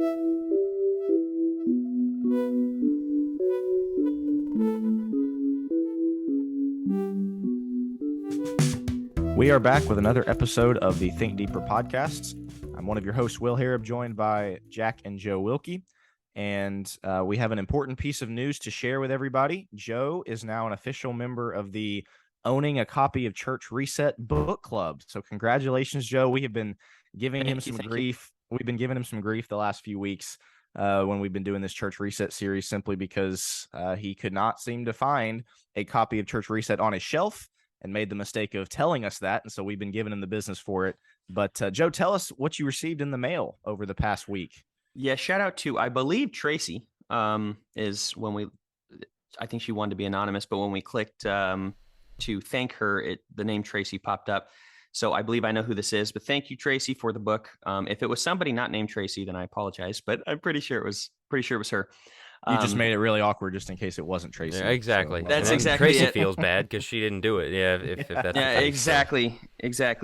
We are back with another episode of the Think Deeper podcasts. I'm one of your hosts, Will Harrop, joined by Jack and Joe Wilkie. And we have an important piece of news to share with everybody. Joe is now an official member of the Owning a Copy of Church Reset book club. So congratulations, Joe. We have been giving him some grief. We've been giving him some grief the last few weeks when we've been doing this Church Reset series, simply because he could not seem to find a copy of Church Reset on his shelf and made the mistake of telling us that. And so we've been giving him the business for it. But Joe, tell us what you received in the mail over the past week. Yeah, shout out to, I believe, Tracy is when we, I think she wanted to be anonymous, but when we clicked to thank her, the name Tracy popped up. So I believe I know who this is, but thank you, Tracy, for the book. If it was somebody not named Tracy, then I apologize, but I'm pretty sure it was her. You just made it really awkward just in case it wasn't Tracy. Yeah, exactly. So, that's exactly Tracy it. feels bad because she didn't do it. Yeah, if that's yeah, exactly.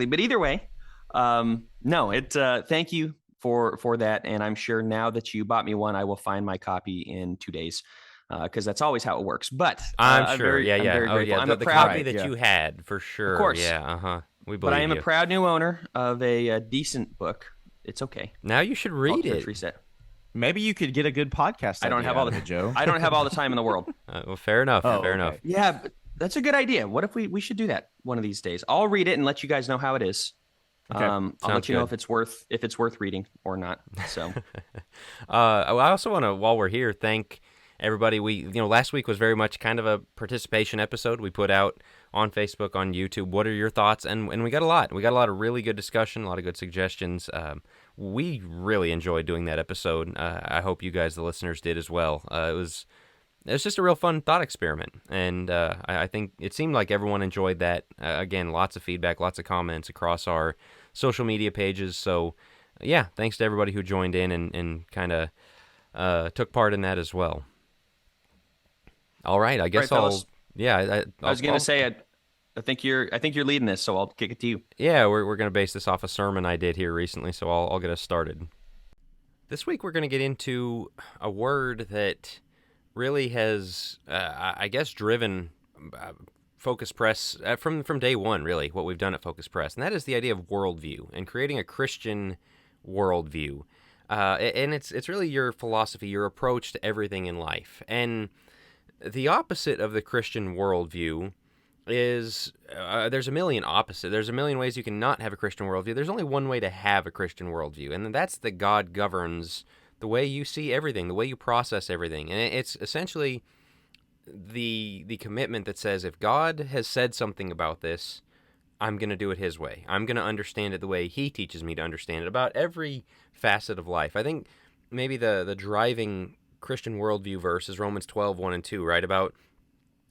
But either way, thank you for that, and I'm sure now that you bought me one, I will find my copy in 2 days, because that's always how it works. But I'm sure. I'm very grateful. I'm the proud copy that you had for sure. Of course. Yeah. We believe but I am you. a proud new owner of a decent book. It's okay. Now you should read it. Reset. Maybe you could get a good podcast. I don't have all the Joe. I don't have all the time in the world. Well, fair enough. Enough. Yeah, but that's a good idea. What if we should do that one of these days? I'll read it and let you guys know how it is. Okay. I'll let you know if it's worth reading or not. So, I also want to, while we're here, thank everybody. Last week was very much kind of a participation episode. We put out on Facebook, on YouTube, what are your thoughts? And we got a lot. We got a lot of really good discussion, a lot of good suggestions. We really enjoyed doing that episode. I hope you guys, the listeners, did as well. It was just a real fun thought experiment, and I think it seemed like everyone enjoyed that. Again, lots of feedback, lots of comments across our social media pages. So, yeah, thanks to everybody who joined in and kind of took part in that as well. All right, I guess fellas. I was going to say, I think you're leading this, so I'll kick it to you. Yeah, we're going to base this off a sermon I did here recently, so I'll get us started. This week we're going to get into a word that really has, I guess, driven Focus Press from day one, really, what we've done at Focus Press, and that is the idea of worldview and creating a Christian worldview. And it's really your philosophy, your approach to everything in life. And the opposite of the Christian worldview is there's a million opposite. There's a million ways you can not have a Christian worldview. There's only one way to have a Christian worldview, and that's that God governs the way you see everything, the way you process everything. And it's essentially the commitment that says, if God has said something about this, I'm going to do it his way. I'm going to understand it the way he teaches me to understand it about every facet of life. I think maybe the driving Christian worldview verse is Romans 12:1-2, right? About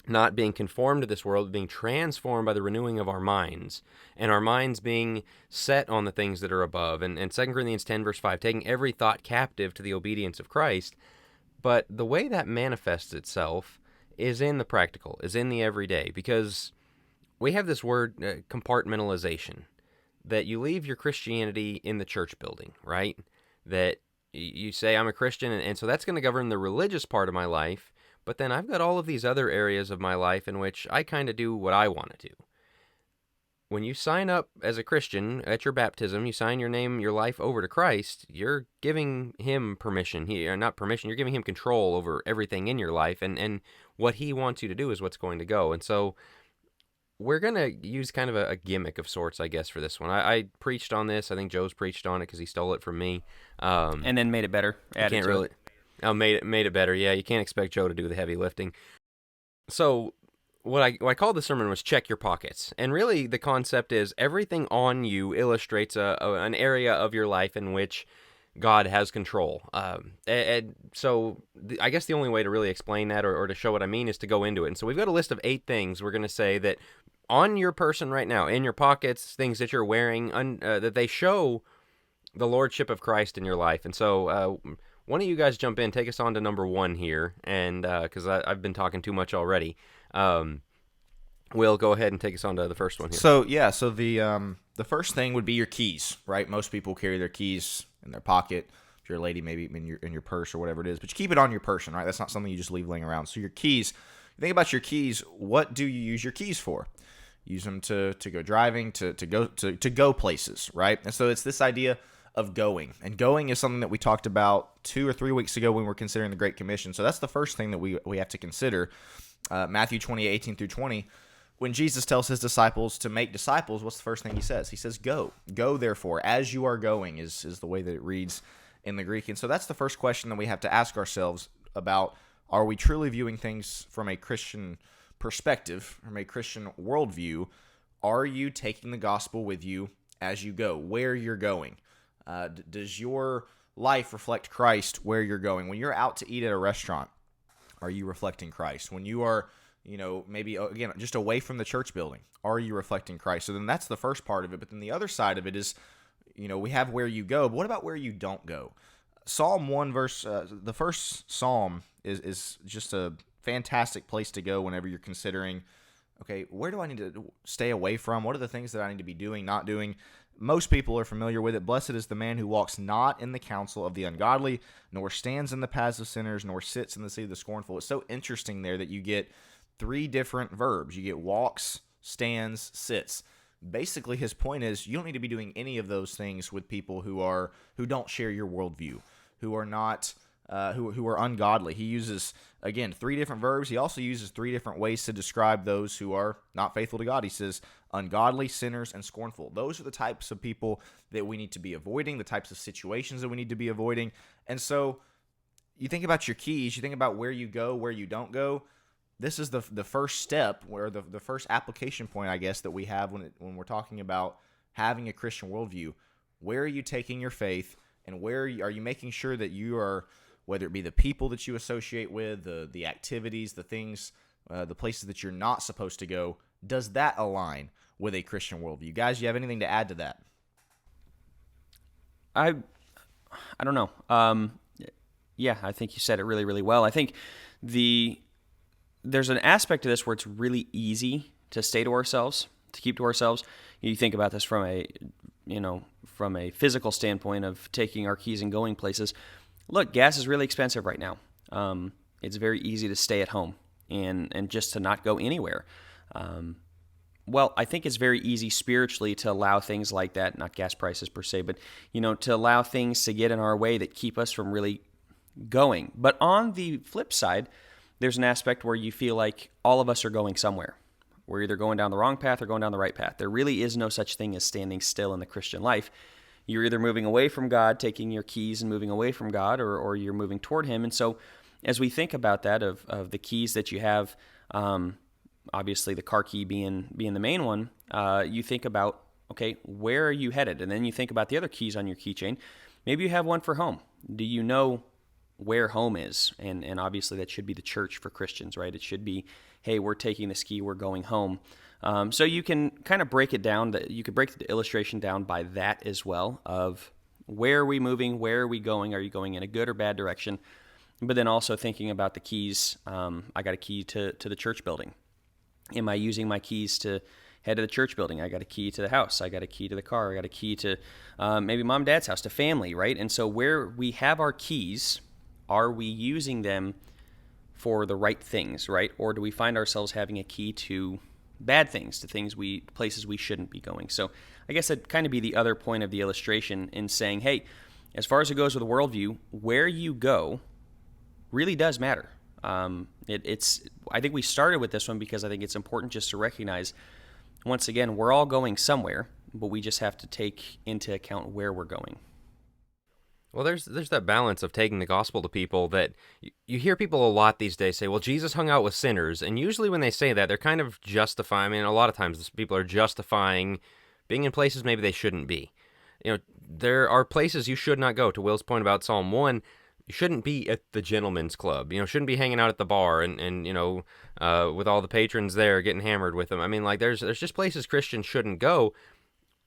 not being conformed to this world, being transformed by the renewing of our minds, and our minds being set on the things that are above. And 2 Corinthians 10:5, taking every thought captive to the obedience of Christ. But the way that manifests itself is in the practical, is in the everyday, because we have this word, compartmentalization, that you leave your Christianity in the church building, right? That you say, I'm a Christian, and so that's going to govern the religious part of my life, but then I've got all of these other areas of my life in which I kind of do what I want to do. When you sign up as a Christian at your baptism, you sign your name, your life over to Christ, you're giving him permission. Not permission, you're giving him control over everything in your life, and what he wants you to do is what's going to go. And so we're going to use kind of a gimmick of sorts, I guess, for this one. I preached on this. I think Joe's preached on it because he stole it from me. And then made it better. Made it better. Yeah, you can't expect Joe to do the heavy lifting. So what I called the sermon was Check Your Pockets. And really the concept is everything on you illustrates an area of your life in which God has control. And so I guess the only way to really explain that or to show what I mean is to go into it. And so we've got a list of 8 things we're going to say that on your person right now, in your pockets, things that you're wearing, that they show the lordship of Christ in your life. And so one of you guys jump in, take us on to number 1 here, and because I've been talking too much already. Will, go ahead and take us on to the first one here. So the first thing would be your keys, right? Most people carry their keys in their pocket. If you're a lady, maybe in your purse or whatever it is, but you keep it on your person, right? That's not something you just leave laying around. So your keys, you think about your keys. What do you use your keys for? Use them to go driving, to go places, right? And so it's this idea of going. And going is something that we talked about 2 or 3 weeks ago when we were considering the Great Commission. So that's the first thing that we have to consider. Matthew 20:18-20. When Jesus tells his disciples to make disciples, what's the first thing he says? He says, go. Go, therefore, as you are going, is the way that it reads in the Greek. And so that's the first question that we have to ask ourselves about, are we truly viewing things from a Christian perspective, from a Christian worldview? Are you taking the gospel with you as you go, where you're going? Does your life reflect Christ where you're going? When you're out to eat at a restaurant, are you reflecting Christ? When you are, maybe, again, just away from the church building, are you reflecting Christ? So then that's the first part of it. But then the other side of it is, we have where you go, but what about where you don't go? Psalm 1 verse, the first psalm is just a fantastic place to go whenever you're considering, okay, where do I need to stay away from? What are the things that I need to be doing, not doing? Most people are familiar with it. Blessed is the man who walks not in the counsel of the ungodly, nor stands in the paths of sinners, nor sits in the seat of the scornful. It's so interesting there that you get 3 different verbs. You get walks, stands, sits. Basically, his point is you don't need to be doing any of those things with people who don't share your worldview, who are not who are ungodly. He uses, again, 3 different verbs. He also uses 3 different ways to describe those who are not faithful to God. He says ungodly, sinners, and scornful. Those are the types of people that we need to be avoiding, the types of situations that we need to be avoiding. And so you think about your keys, you think about where you go, where you don't go. This is the first step, where the first application point, I guess, that we have when we're talking about having a Christian worldview. Where are you taking your faith, and where are you making sure that you are, whether it be the people that you associate with, the activities, the things, the places that you're not supposed to go, does that align with a Christian worldview? Guys, you have anything to add to that? I don't know. Yeah, I think you said it really, really well. I think there's an aspect to this where it's really easy to stay to ourselves, to keep to ourselves. You think about this from a physical standpoint of taking our keys and going places. Look, gas is really expensive right now. It's very easy to stay at home and just to not go anywhere. Well, I think it's very easy spiritually to allow things like that, not gas prices per se, but to allow things to get in our way that keep us from really going. But on the flip side, there's an aspect where you feel like all of us are going somewhere. We're either going down the wrong path or going down the right path. There really is no such thing as standing still in the Christian life. You're either moving away from God, taking your keys and moving away from God, or you're moving toward Him. And so as we think about that, of the keys that you have, obviously the car key being the main one, you think about, okay, where are you headed? And then you think about the other keys on your keychain. Maybe you have one for home. Do you know where home is? And obviously that should be the church for Christians, right? It should be, hey, we're taking this key, we're going home. So you can kind of break it down. You could break the illustration down by that as well, of where are we moving, where are we going? Are you going in a good or bad direction? But then also thinking about the keys. I got a key to the church building. Am I using my keys to head to the church building? I got a key to the house. I got a key to the car. I got a key to maybe mom and dad's house, to family, right? And so where we have our keys, are we using them for the right things, right? Or do we find ourselves having a key to bad things, to places we shouldn't be going? So I guess that'd kind of be the other point of the illustration in saying, hey, as far as it goes with a worldview, where you go really does matter. I think we started with this one because I think it's important just to recognize, once again, we're all going somewhere, but we just have to take into account where we're going. Well, there's that balance of taking the gospel to people that you hear people a lot these days say, well, Jesus hung out with sinners. And usually when they say that, they're kind of justifying, a lot of times people are justifying being in places maybe they shouldn't be. There are places you should not go. To Will's point about Psalm 1, you shouldn't be at the gentleman's club. Shouldn't be hanging out at the bar and with all the patrons there getting hammered with them. There's just places Christians shouldn't go.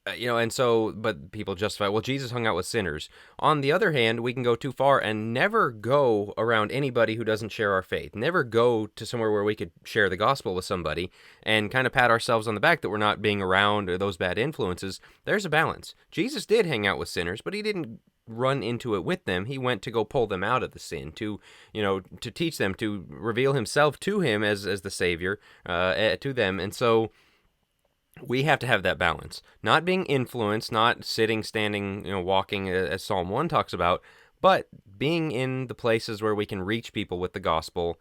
And so, but people justify, well, Jesus hung out with sinners. On the other hand, we can go too far and never go around anybody who doesn't share our faith. Never go to somewhere where we could share the gospel with somebody and kind of pat ourselves on the back that we're not being around those bad influences. There's a balance. Jesus did hang out with sinners, but he didn't run into it with them. He went to go pull them out of the sin, to to teach them, to reveal himself to him as the Savior to them. And so we have to have that balance, not being influenced, not sitting, standing, walking, as Psalm 1 talks about, but being in the places where we can reach people with the gospel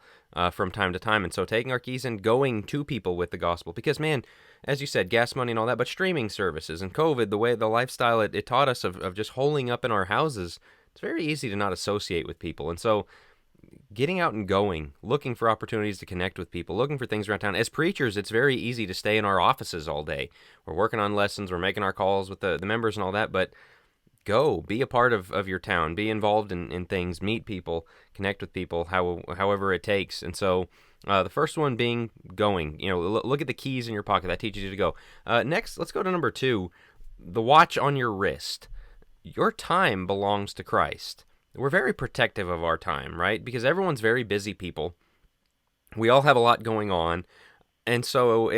from time to time. And so taking our keys and going to people with the gospel, because, man, as you said, gas money and all that, but streaming services and COVID, the lifestyle it taught us of just holing up in our houses, it's very easy to not associate with people. And so getting out and going, looking for opportunities to connect with people, looking for things around town. As preachers, it's very easy to stay in our offices all day. We're working on lessons, we're making our calls with the members and all that, but go, be a part of your town, be involved in things, meet people, connect with people, however it takes. And so the first one being going, look at the keys in your pocket. That teaches you to go. Next, let's go to number 2, the watch on your wrist. Your time belongs to Christ. We're very protective of our time, right? Because everyone's very busy people. We all have a lot going on. And so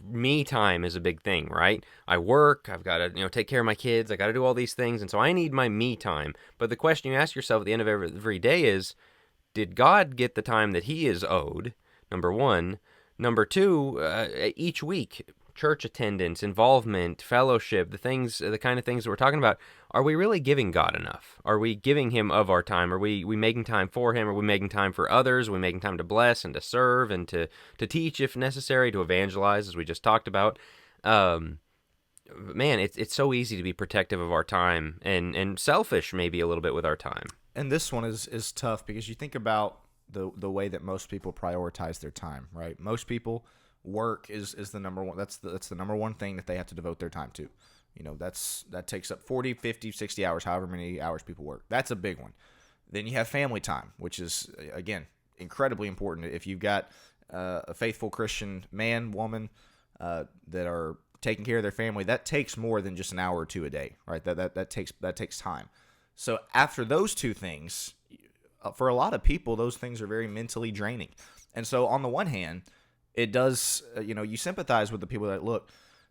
me time is a big thing, right? I work, I've got to take care of my kids, I got to do all these things, and so I need my me time. But the question you ask yourself at the end of every day is, did God get the time that he is owed? Number 1. Number 2, each week, church attendance, involvement, fellowship, the kind of things that we're talking about, are we really giving God enough? Are we giving him of our time? Are we making time for him? Are we making time for others? Are we making time to bless and to serve and to teach if necessary, to evangelize, as we just talked about? Man, it's so easy to be protective of our time and selfish maybe a little bit with our time. And this one is tough because you think about the way that most people prioritize their time, right? Most people, work is the number one. That's the number one thing that they have to devote their time to. That takes up 40, 50, 60 hours, however many hours people work. That's a big one. Then you have family time, which is, again, incredibly important. If you've got a faithful Christian man, woman that are taking care of their family, that takes more than just an hour or 2 a day, right? That takes time. So after those two things, for a lot of people, those things are very mentally draining. And so on the one hand, it does, you sympathize with the people that, look,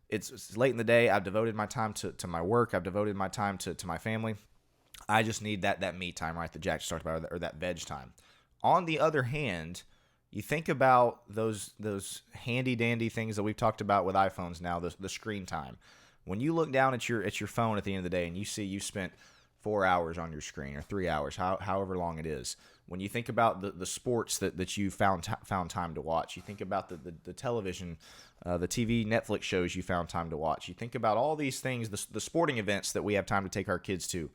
it's late in the day, I've devoted my time to my work, I've devoted my time to my family, I just need that me time, right, that Jack just talked about, or that veg time. On the other hand, you think about those handy-dandy things that we've talked about with iPhones now, the screen time. When you look down at your phone at the end of the day and you see you spent 4 hours on your screen, or 3 hours, however long it is. When you think about the sports that you found time to watch, you think about the television, the TV, Netflix shows you found time to watch. You think about all these things, the sporting events that we have time to take our kids to.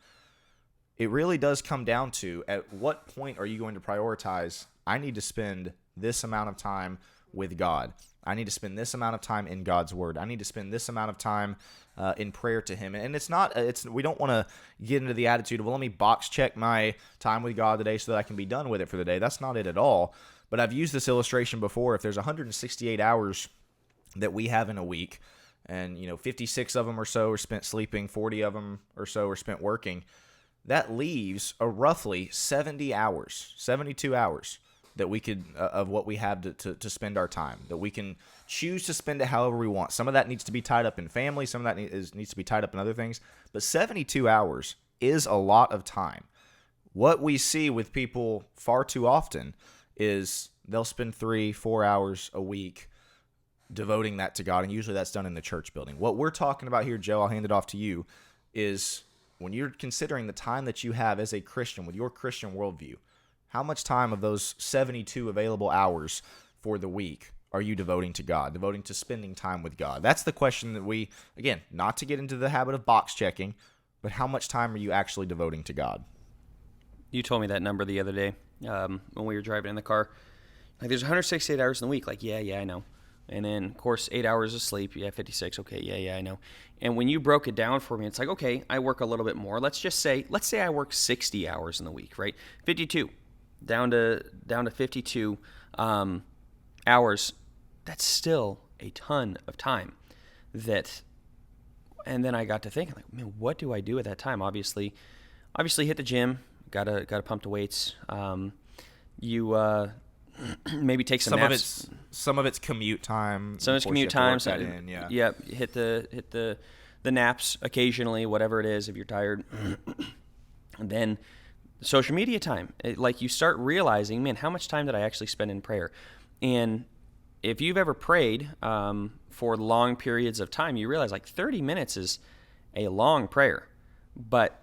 It really does come down to, at what point are you going to prioritize, I need to spend this amount of time with God. I need to spend this amount of time in God's Word. I need to spend this amount of time in prayer to Him. And we don't want to get into the attitude of, well, let me box check my time with God today so that I can be done with it for the day. That's not it at all. But I've used this illustration before. If there's 168 hours that we have in a week, and 56 of them or so are spent sleeping, 40 of them or so are spent working, that leaves a roughly 72 hours that we could, of what we have to spend our time, that we can choose to spend it however we want. Some of that needs to be tied up in family. Some of that needs to be tied up in other things. But 72 hours is a lot of time. What we see with people far too often is they'll spend 3-4 hours a week devoting that to God, and usually that's done in the church building. What we're talking about here, Joe, I'll hand it off to you, is when you're considering the time that you have as a Christian with your Christian worldview, how much time of those 72 available hours for the week are you devoting to God, devoting to spending time with God? That's the question that we, again, not to get into the habit of box checking, but how much time are you actually devoting to God? You told me that number the other day when we were driving in the car. Like, there's 168 hours in the week. Like, yeah, I know. And then, of course, 8 hours of sleep. Yeah, 56. Okay, yeah, I know. And when you broke it down for me, it's like, okay, I work a little bit more. Let's say I work 60 hours in the week, right? 52. Down to 52 hours. That's still a ton of time. And then I got to thinking, like, man, what do I do at that time? Obviously hit the gym. Gotta pump the weights. You maybe take some naps. Some of it's commute time. Some of it's commute time. Yeah. Hit the naps occasionally, whatever it is, if you're tired. And then social media time. Like you start realizing, man, how much time did I actually spend in prayer? And if you've ever prayed for long periods of time, you realize like 30 minutes is a long prayer. But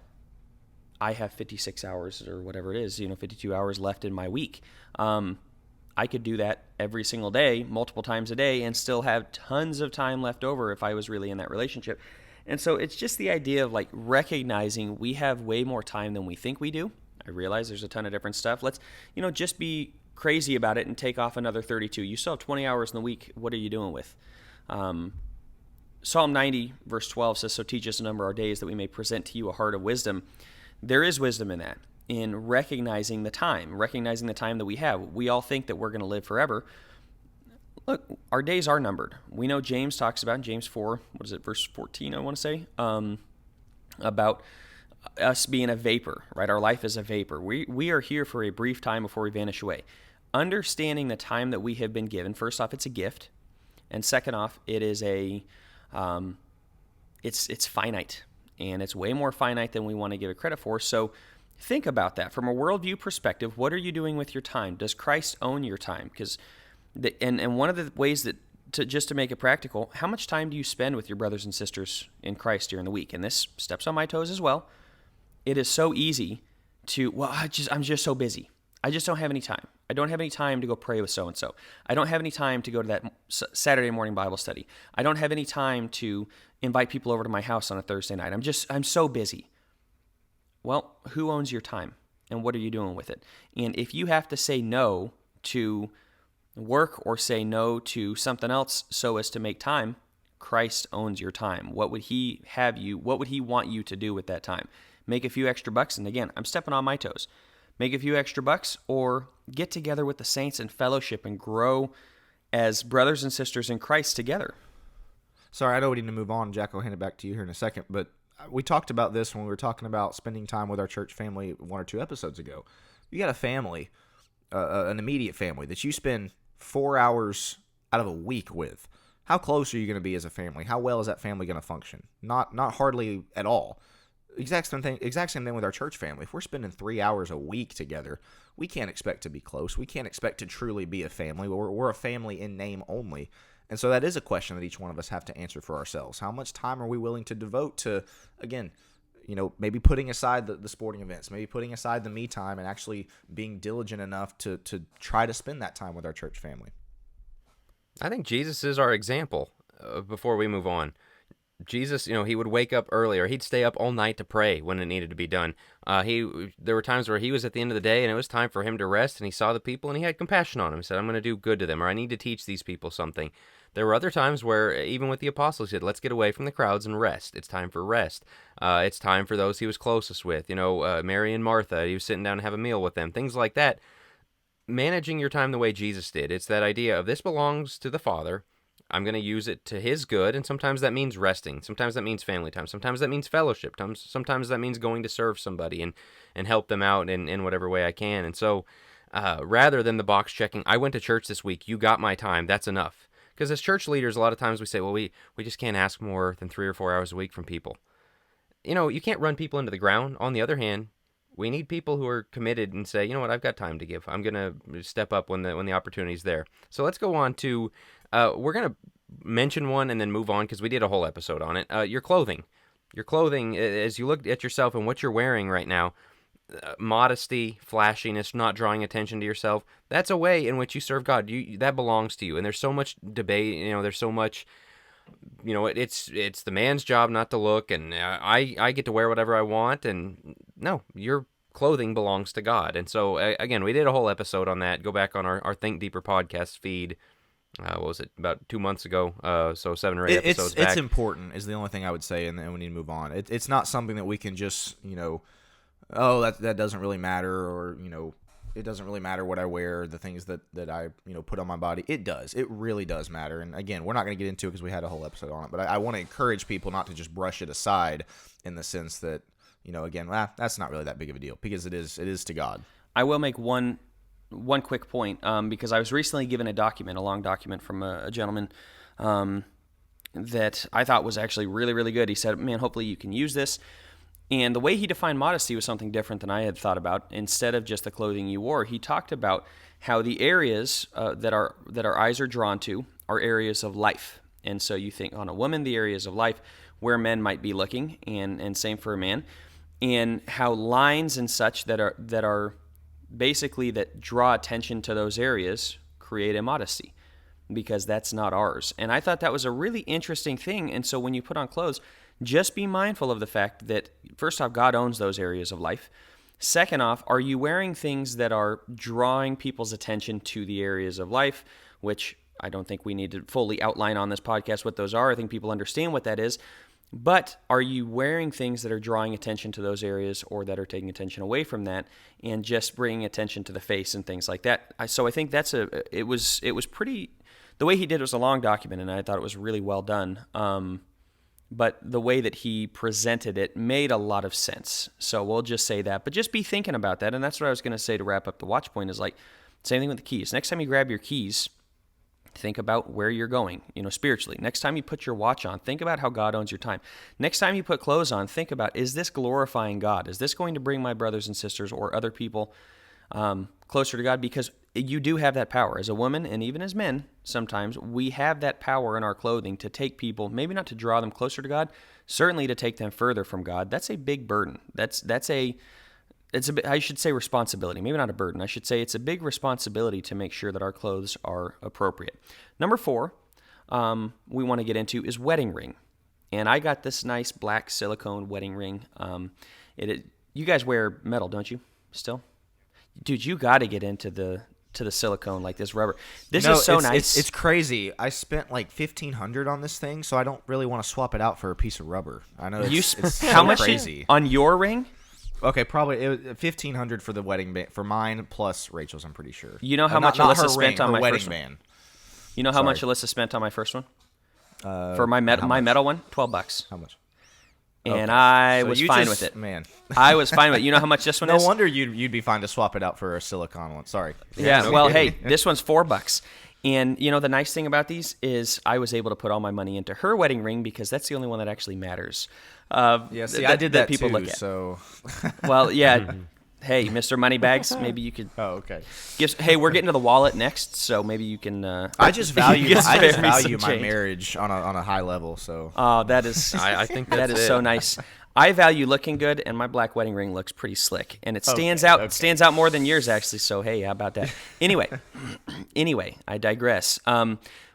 I have 56 hours or whatever it is, 52 hours left in my week. I could do that every single day, multiple times a day, and still have tons of time left over if I was really in that relationship. And so it's just the idea of like recognizing we have way more time than we think we do. I realize there's a ton of different stuff. Let's, just be crazy about it and take off another 32. You still have 20 hours in the week. What are you doing with? Psalm 90, verse 12 says, "So teach us to number our days that we may present to you a heart of wisdom." There is wisdom in that, in recognizing the time that we have. We all think that we're going to live forever. Look, our days are numbered. We know James talks about in James 4, verse 14, I want to say, about us being a vapor, right? Our life is a vapor. We are here for a brief time before we vanish away. Understanding the time that we have been given, first off, it's a gift. And second off, it is it's finite. And it's way more finite than we want to give it credit for. So think about that. From a worldview perspective, what are you doing with your time? Does Christ own your time? Because and one of the ways that to make it practical, how much time do you spend with your brothers and sisters in Christ during the week? And this steps on my toes as well. It is so easy to, I'm just so busy. I just don't have any time. I don't have any time to go pray with so-and-so. I don't have any time to go to that Saturday morning Bible study. I don't have any time to invite people over to my house on a Thursday night. I'm so busy. Well, who owns your time and what are you doing with it? And if you have to say no to work or say no to something else so as to make time, Christ owns your time. What would he want you to do with that time? Make a few extra bucks. And again, I'm stepping on my toes. Make a few extra bucks or get together with the saints in fellowship and grow as brothers and sisters in Christ together. Sorry, I know we need to move on. Jack, I'll hand it back to you here in a second. But we talked about this when we were talking about spending time with our church family 1 or 2 episodes ago. You got a family, an immediate family that you spend 4 hours out of a week with. How close are you going to be as a family? How well is that family going to function? Not hardly at all. Exact same thing with our church family. If we're spending 3 hours a week together, we can't expect to be close. We can't expect to truly be a family. We're a family in name only. And so that is a question that each one of us have to answer for ourselves. How much time are we willing to devote to, again, maybe putting aside the sporting events, maybe putting aside the me time and actually being diligent enough to try to spend that time with our church family? I think Jesus is our example before we move on. Jesus, he would wake up earlier. He'd stay up all night to pray when it needed to be done. There were times where he was at the end of the day and it was time for him to rest, and he saw the people and he had compassion on them. He said, I'm going to do good to them, or I need to teach these people something. There were other times where, even with the apostles, he said, let's get away from the crowds and rest. It's time for rest. It's time for those he was closest with. Mary and Martha, he was sitting down to have a meal with them, things like that. Managing your time the way Jesus did. It's that idea of this belongs to the Father. I'm going to use it to his good, and sometimes that means resting. Sometimes that means family time. Sometimes that means fellowship. Sometimes that means going to serve somebody and help them out in whatever way I can. And so rather than the box checking, I went to church this week, you got my time, that's enough. Because as church leaders, a lot of times we say, well, we just can't ask more than 3 or 4 hours a week from people. You can't run people into the ground. On the other hand, we need people who are committed and say, you know what, I've got time to give. I'm going to step up when the opportunity's there. So let's go on to, we're going to mention one and then move on because we did a whole episode on it. Your clothing. Your clothing, as you look at yourself and what you're wearing right now, modesty, flashiness, not drawing attention to yourself, that's a way in which you serve God. That belongs to you. And there's so much debate, there's so much, it's the man's job not to look, and I get to wear whatever I want, and no, your clothing belongs to God. And so, again, we did a whole episode on that. Go back on our Think Deeper podcast feed. What was it, about 2 months ago? So 7 or 8 episodes back. It's important is the only thing I would say, and then we need to move on. It's not something that we can just, that doesn't really matter, or, it doesn't really matter what I wear, the things that I, put on my body. It does. It really does matter. And again, we're not going to get into it because we had a whole episode on it, but I want to encourage people not to just brush it aside in the sense that, again, that's not really that big of a deal, because it is to God. I will make one quick point, because I was recently given a long document from a gentleman that I thought was actually really, really good. He said, man, hopefully you can use this. And the way he defined modesty was something different than I had thought about. Instead of just the clothing you wore, he talked about how the areas that our eyes are drawn to are areas of life. And so you think on a woman, the areas of life where men might be looking, and same for a man, and how lines and such that are basically that draw attention to those areas create immodesty, because that's not ours. And I thought that was a really interesting thing. And so when you put on clothes, just be mindful of the fact that, first off, God owns those areas of life. Second off, are you wearing things that are drawing people's attention to the areas of life, which I don't think we need to fully outline on this podcast what those are. I think people understand what that is. But are you wearing things that are drawing attention to those areas, or that are taking attention away from that and just bringing attention to the face and things like that? So I think it was pretty, the way he did it was a long document, and I thought it was really well done. But the way that he presented it made a lot of sense. So we'll just say that. But just be thinking about that. And that's what I was going to say to wrap up the watch point, is like, same thing with the keys. Next time you grab your keys, think about where you're going, spiritually. Next time you put your watch on, think about how God owns your time. Next time you put clothes on, think about, is this glorifying God? Is this going to bring my brothers and sisters or other people closer to God? Because you do have that power. As a woman, and even as men, sometimes we have that power in our clothing to take people, maybe not to draw them closer to God, certainly to take them further from God. That's a big burden. I should say responsibility, maybe not a burden. I should say it's a big responsibility to make sure that our clothes are appropriate. Number 4, we want to get into is wedding ring. And I got this nice black silicone wedding ring. You guys wear metal, don't you, still? Dude, you got to get into the silicone, like this rubber. This is so nice. It's crazy. I spent like $1,500 on this thing, so I don't really want to swap it out for a piece of rubber. I know it's how much crazy on your ring? Okay, probably $1,500 for the wedding band, for mine plus Rachel's. I'm pretty sure. You know how much Alyssa spent on my wedding first band. one? You know how much Alyssa spent on my first one? For my metal one, $12. How much? And okay. I was fine with it. Man, I was fine with it. You know how much this one is? No wonder you'd be fine to swap it out for a silicone one. Sorry. Yeah. Well, hey, this one's $4. And the nice thing about these is I was able to put all my money into her wedding ring, because that's the only one that actually matters. Yeah, see, I did that people too, look at. So. Well, yeah. Hey, Mr. Moneybags, maybe you could. Oh, okay. Hey, we're getting to the wallet next, so maybe you can. I just value my marriage on a high level. So. Oh, that is. I think that is so nice. I value looking good, and my black wedding ring looks pretty slick, and it stands out. Okay. It stands out more than yours, actually. So hey, how about that? Anyway, I digress.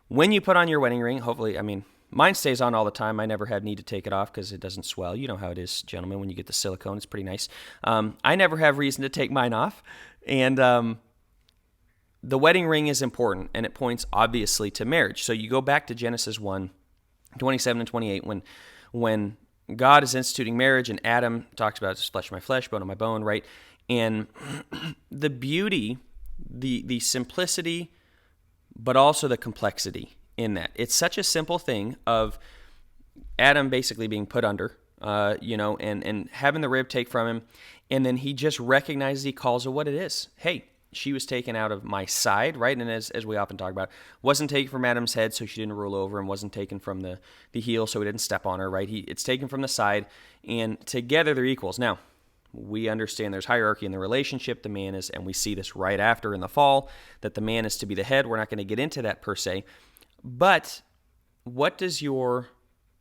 When you put on your wedding ring, hopefully, mine stays on all the time. I never have need to take it off because it doesn't swell. You know how it is, gentlemen. When you get the silicone, it's pretty nice. I never have reason to take mine off, and the wedding ring is important, and it points obviously to marriage. So you go back to Genesis 1:27 and 28, when God is instituting marriage, and Adam talks about flesh of my flesh, bone of my bone, right? And the beauty, the simplicity, but also the complexity in that. It's such a simple thing of Adam basically being put under, and having the rib take from him, and then he just recognizes, he calls it what it is. Hey, she was taken out of my side, right? And as we often talk about, wasn't taken from Adam's head, so she didn't roll over, and wasn't taken from the heel, so he didn't step on her, right? It's taken from the side, and together they're equals. Now, we understand there's hierarchy in the relationship. The man is, and we see this right after in the fall, that the man is to be the head. We're not going to get into that per se. But what does your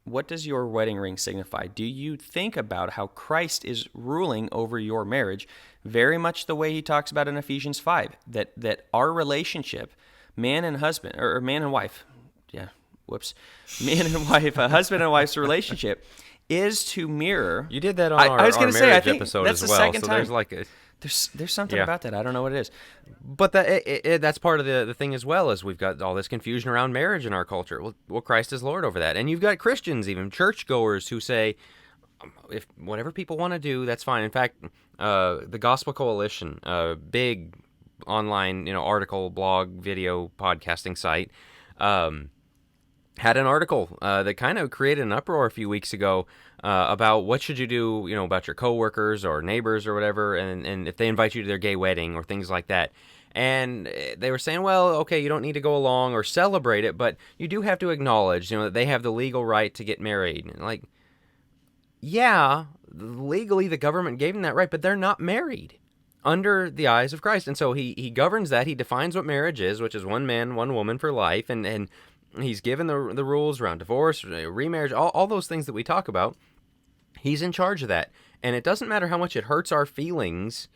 wedding ring signify? Do you think about how Christ is ruling over your marriage, very much the way he talks about in Ephesians 5, that our relationship, man and husband, or man and wife, man and wife, a husband and wife's relationship is to mirror. You did that on our marriage episode as well. So there's like a there's something about that. I don't know what it is. But that's part of the thing as well, is we've got all this confusion around marriage in our culture. Well, Christ is Lord over that. And you've got Christians, even churchgoers, who say, if whatever people want to do, that's fine. In fact, the Gospel Coalition, a big online article, blog, video, podcasting site, had an article that kind of created an uproar a few weeks ago about what should you do, about your coworkers or neighbors or whatever, and if they invite you to their gay wedding or things like that. And they were saying, well, okay, you don't need to go along or celebrate it, but you do have to acknowledge, that they have the legal right to get married. Like, yeah, legally the government gave them that right, but they're not married under the eyes of Christ. And so he governs that. He defines what marriage is, which is one man, one woman for life. And he's given the rules around divorce, remarriage, all those things that we talk about. He's in charge of that. And it doesn't matter how much it hurts our feelings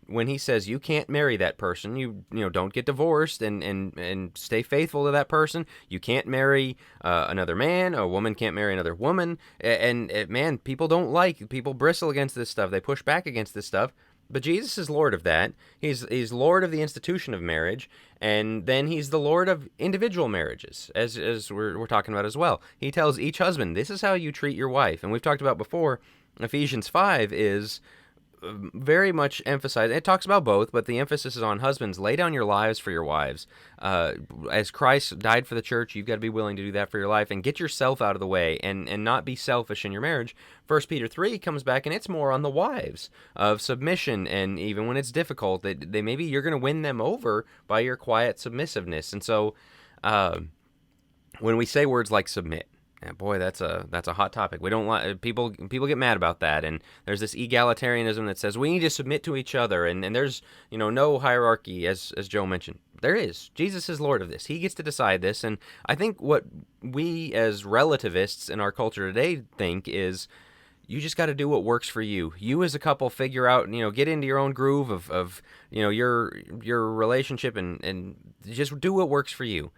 when he says you can't marry that person, you don't get divorced and stay faithful to that person. You can't marry another man. A woman can't marry another woman. And man, people bristle against this stuff. They push back against this stuff. But Jesus is Lord of that. He's Lord of the institution of marriage, and then he's the Lord of individual marriages, as we're talking about as well. He tells each husband, this is how you treat your wife. And we've talked about before, Ephesians 5 is very much emphasized. It talks about both, but the emphasis is on husbands. Lay down your lives for your wives. As Christ died for the church, you've got to be willing to do that for your life and get yourself out of the way and not be selfish in your marriage. 1 Peter 3 comes back, and it's more on the wives of submission, and even when it's difficult, they maybe you're going to win them over by your quiet submissiveness. And so when we say words like submit, yeah, boy, that's a hot topic. We don't want people get mad about that, and there's this egalitarianism that says we need to submit to each other, and there's no hierarchy, as Joe mentioned. There is. Jesus is Lord of this. He gets to decide this, and I think what we as relativists in our culture today think is you just got to do what works for you. You as a couple figure out, get into your own groove of your relationship and just do what works for you.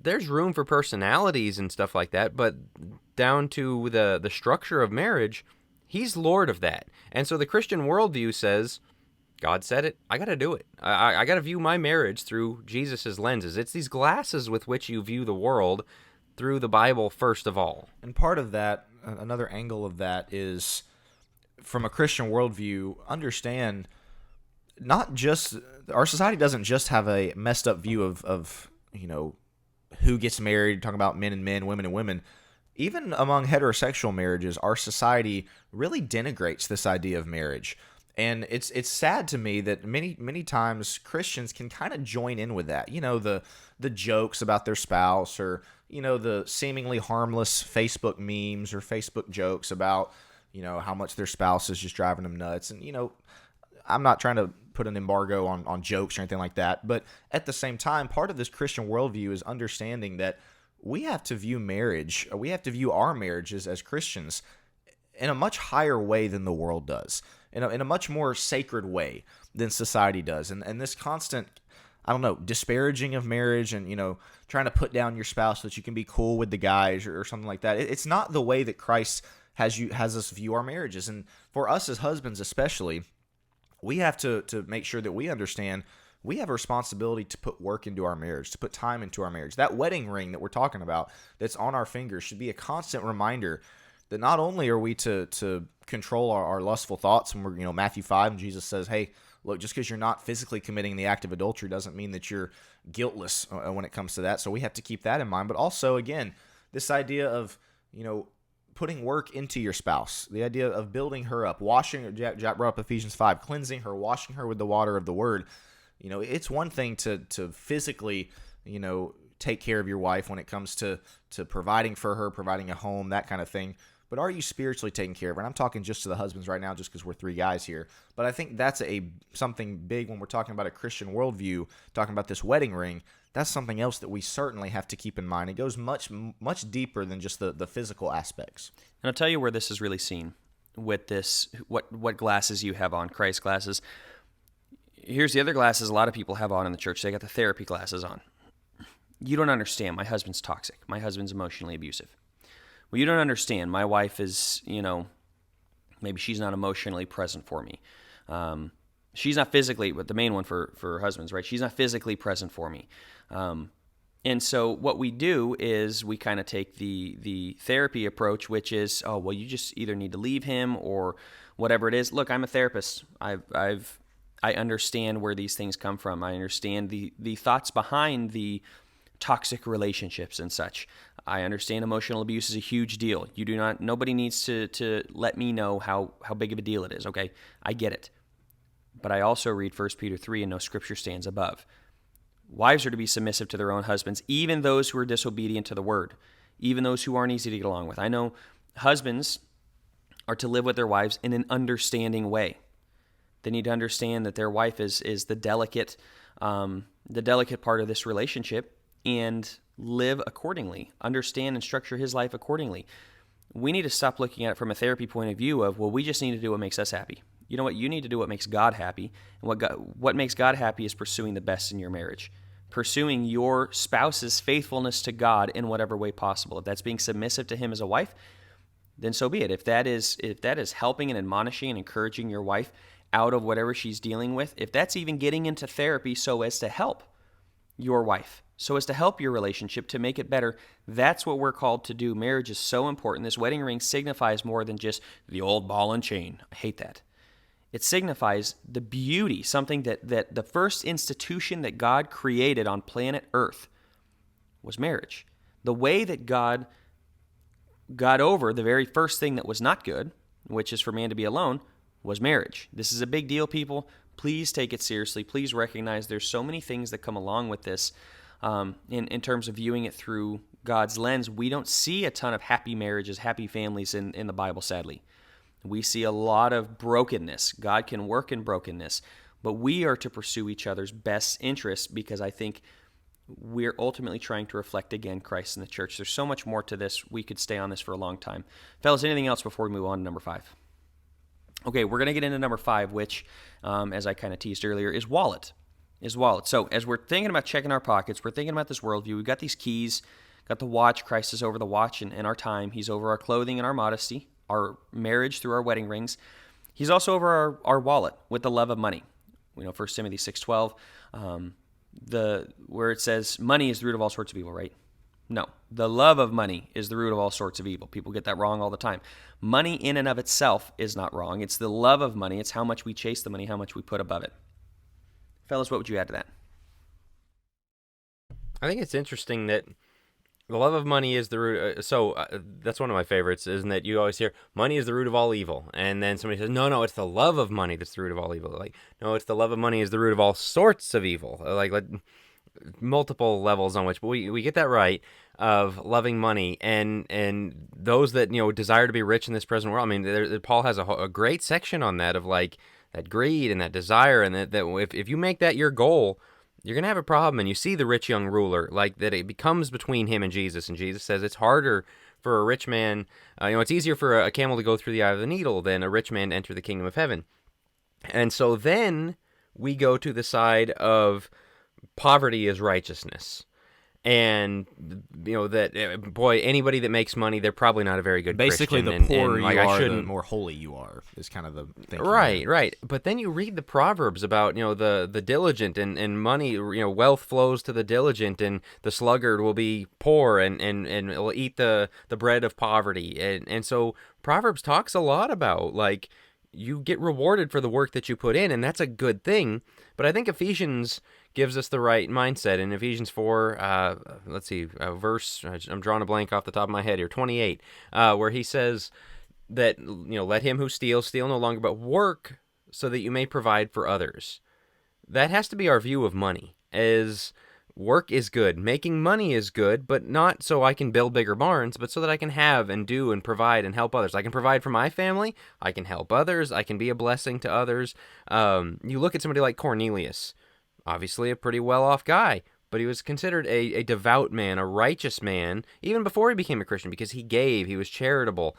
There's room for personalities and stuff like that, but down to the structure of marriage, he's Lord of that. And so the Christian worldview says, God said it, I got to do it. I got to view my marriage through Jesus's lenses. It's these glasses with which you view the world through the Bible first of all. And part of that, another angle of that is, from a Christian worldview, understand not just, our society doesn't just have a messed up view of who gets married, talking about men and men, women and women. Even among heterosexual marriages, our society really denigrates this idea of marriage. And it's sad to me that many times Christians can kind of join in with that. The jokes about their spouse, or the seemingly harmless Facebook memes or Facebook jokes about how much their spouse is just driving them nuts. And I'm not trying to put an embargo on jokes or anything like that, but at the same time, part of this Christian worldview is understanding that we have to view marriage, we have to view our marriages as Christians in a much higher way than the world does, in a much more sacred way than society does. And this constant, disparaging of marriage and, trying to put down your spouse so that you can be cool with the guys or something like that. It's not the way that Christ has us view our marriages. And for us as husbands especially, we have to make sure that we understand we have a responsibility to put work into our marriage, to put time into our marriage. That wedding ring that we're talking about that's on our fingers should be a constant reminder that not only are we to control our lustful thoughts, and we're, Matthew 5, and Jesus says, hey, look, just because you're not physically committing the act of adultery doesn't mean that you're guiltless when it comes to that. So we have to keep that in mind. But also, again, this idea of, putting work into your spouse, the idea of building her up, washing her, Jack brought up Ephesians 5, cleansing her, washing her with the water of the word. It's one thing to physically, take care of your wife when it comes to providing for her, providing a home, that kind of thing. But are you spiritually taking care of her? And I'm talking just to the husbands right now, just because we're three guys here. But I think that's something big when we're talking about a Christian worldview, talking about this wedding ring. That's something else that we certainly have to keep in mind. It goes much, much deeper than just the physical aspects. And I'll tell you where this is really seen with this, what glasses you have on, Christ glasses. Here's the other glasses a lot of people have on in the church. They got the therapy glasses on. You don't understand. My husband's toxic. My husband's emotionally abusive. Well, you don't understand. My wife is, maybe she's not emotionally present for me. She's not physically, but the main one for husbands, right? She's not physically present for me. And so what we do is we kind of take the therapy approach, which is, oh, well, you just either need to leave him or whatever it is. Look, I'm a therapist. I understand where these things come from. I understand the thoughts behind the toxic relationships and such. I understand emotional abuse is a huge deal. Nobody needs to let me know how big of a deal it is, okay? I get it. But I also read 1 Peter 3 and know Scripture stands above. Wives are to be submissive to their own husbands, even those who are disobedient to the word, even those who aren't easy to get along with. I know husbands are to live with their wives in an understanding way. They need to understand that their wife is the delicate part of this relationship, and live accordingly. Understand and structure his life accordingly. We need to stop looking at it from a therapy point of view of, well, we just need to do what makes us happy. You know what? You need to do what makes God happy. And what makes God happy is pursuing the best in your marriage. Pursuing your spouse's faithfulness to God in whatever way possible. If that's being submissive to him as a wife, then so be it. If that is helping and admonishing and encouraging your wife out of whatever she's dealing with, if that's even getting into therapy so as to help your wife, so as to help your relationship to make it better, that's what we're called to do. Marriage is so important. This wedding ring signifies more than just the old ball and chain. I hate that. It signifies the beauty, something that the first institution that God created on planet Earth was marriage. The way that God got over the very first thing that was not good, which is for man to be alone, was marriage. This is a big deal, people. Please take it seriously. Please recognize there's so many things that come along with this in terms of viewing it through God's lens. We don't see a ton of happy marriages, happy families in the Bible, sadly. We see a lot of brokenness. God can work in brokenness, but we are to pursue each other's best interests because I think we're ultimately trying to reflect, again, Christ in the church. There's so much more to this. We could stay on this for a long time. Fellas, anything else before we move on to number 5? Okay, we're going to get into number 5, which, as I kind of teased earlier, is wallet. So as we're thinking about checking our pockets, we're thinking about this worldview. We've got these keys, got the watch. Christ is over the watch and our time. He's over our clothing and our modesty, our marriage through our wedding rings. He's also over our wallet with the love of money. We know 1 Timothy 6:12, where it says money is the root of all sorts of evil, right? No, the love of money is the root of all sorts of evil. People get that wrong all the time. Money in and of itself is not wrong. It's the love of money. It's how much we chase the money, how much we put above it. Fellas, what would you add to that? I think it's interesting that the love of money is the root. That's one of my favorites, isn't it? You always hear money is the root of all evil. And then somebody says, no, it's the love of money that's the root of all evil. Like, no, it's the love of money is the root of all sorts of evil. Like multiple levels on which, but we get that right, of loving money and those that desire to be rich in this present world. I mean, Paul has a great section on that, of like that greed and that desire, and that if you make that your goal, you're gonna have a problem. And you see the rich young ruler, like that it becomes between him and Jesus says it's harder for a rich man. It's easier for a camel to go through the eye of the needle than a rich man to enter the kingdom of heaven. And so then we go to the side of poverty is righteousness. And that boy, anybody that makes money, they're probably not a very good basically Christian. The poorer and you are, the more holy you are, is kind of the thinking. Right. But then you read the Proverbs about the diligent and money. Wealth flows to the diligent, and the sluggard will be poor and will eat the bread of poverty. And so Proverbs talks a lot about like you get rewarded for the work that you put in, and that's a good thing. But I think Ephesians gives us the right mindset. In Ephesians 4, verse, I'm drawing a blank off the top of my head here, 28, where he says that, let him who steals steal no longer, but work so that you may provide for others. That has to be our view of money, as work is good. Making money is good, but not so I can build bigger barns, but so that I can have and do and provide and help others. I can provide for my family. I can help others. I can be a blessing to others. You look at somebody like Cornelius, obviously a pretty well-off guy, but he was considered a devout man, a righteous man, even before he became a Christian, because he gave, he was charitable.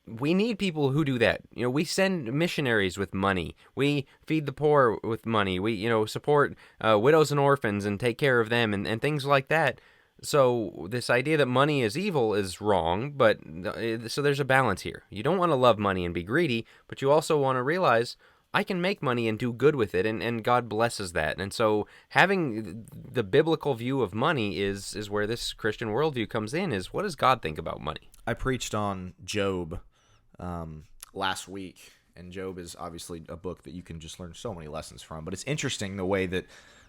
We need people who do that. We send missionaries with money. We feed the poor with money. We, support widows and orphans and take care of them and things like that. So this idea that money is evil is wrong, but so there's a balance here. You don't want to love money and be greedy, but you also want to realize I can make money and do good with it, and God blesses that. And so having the biblical view of money is where this Christian worldview comes in, is what does God think about money? I preached on Job last week, and Job is obviously a book that you can just learn so many lessons from. But it's interesting the way that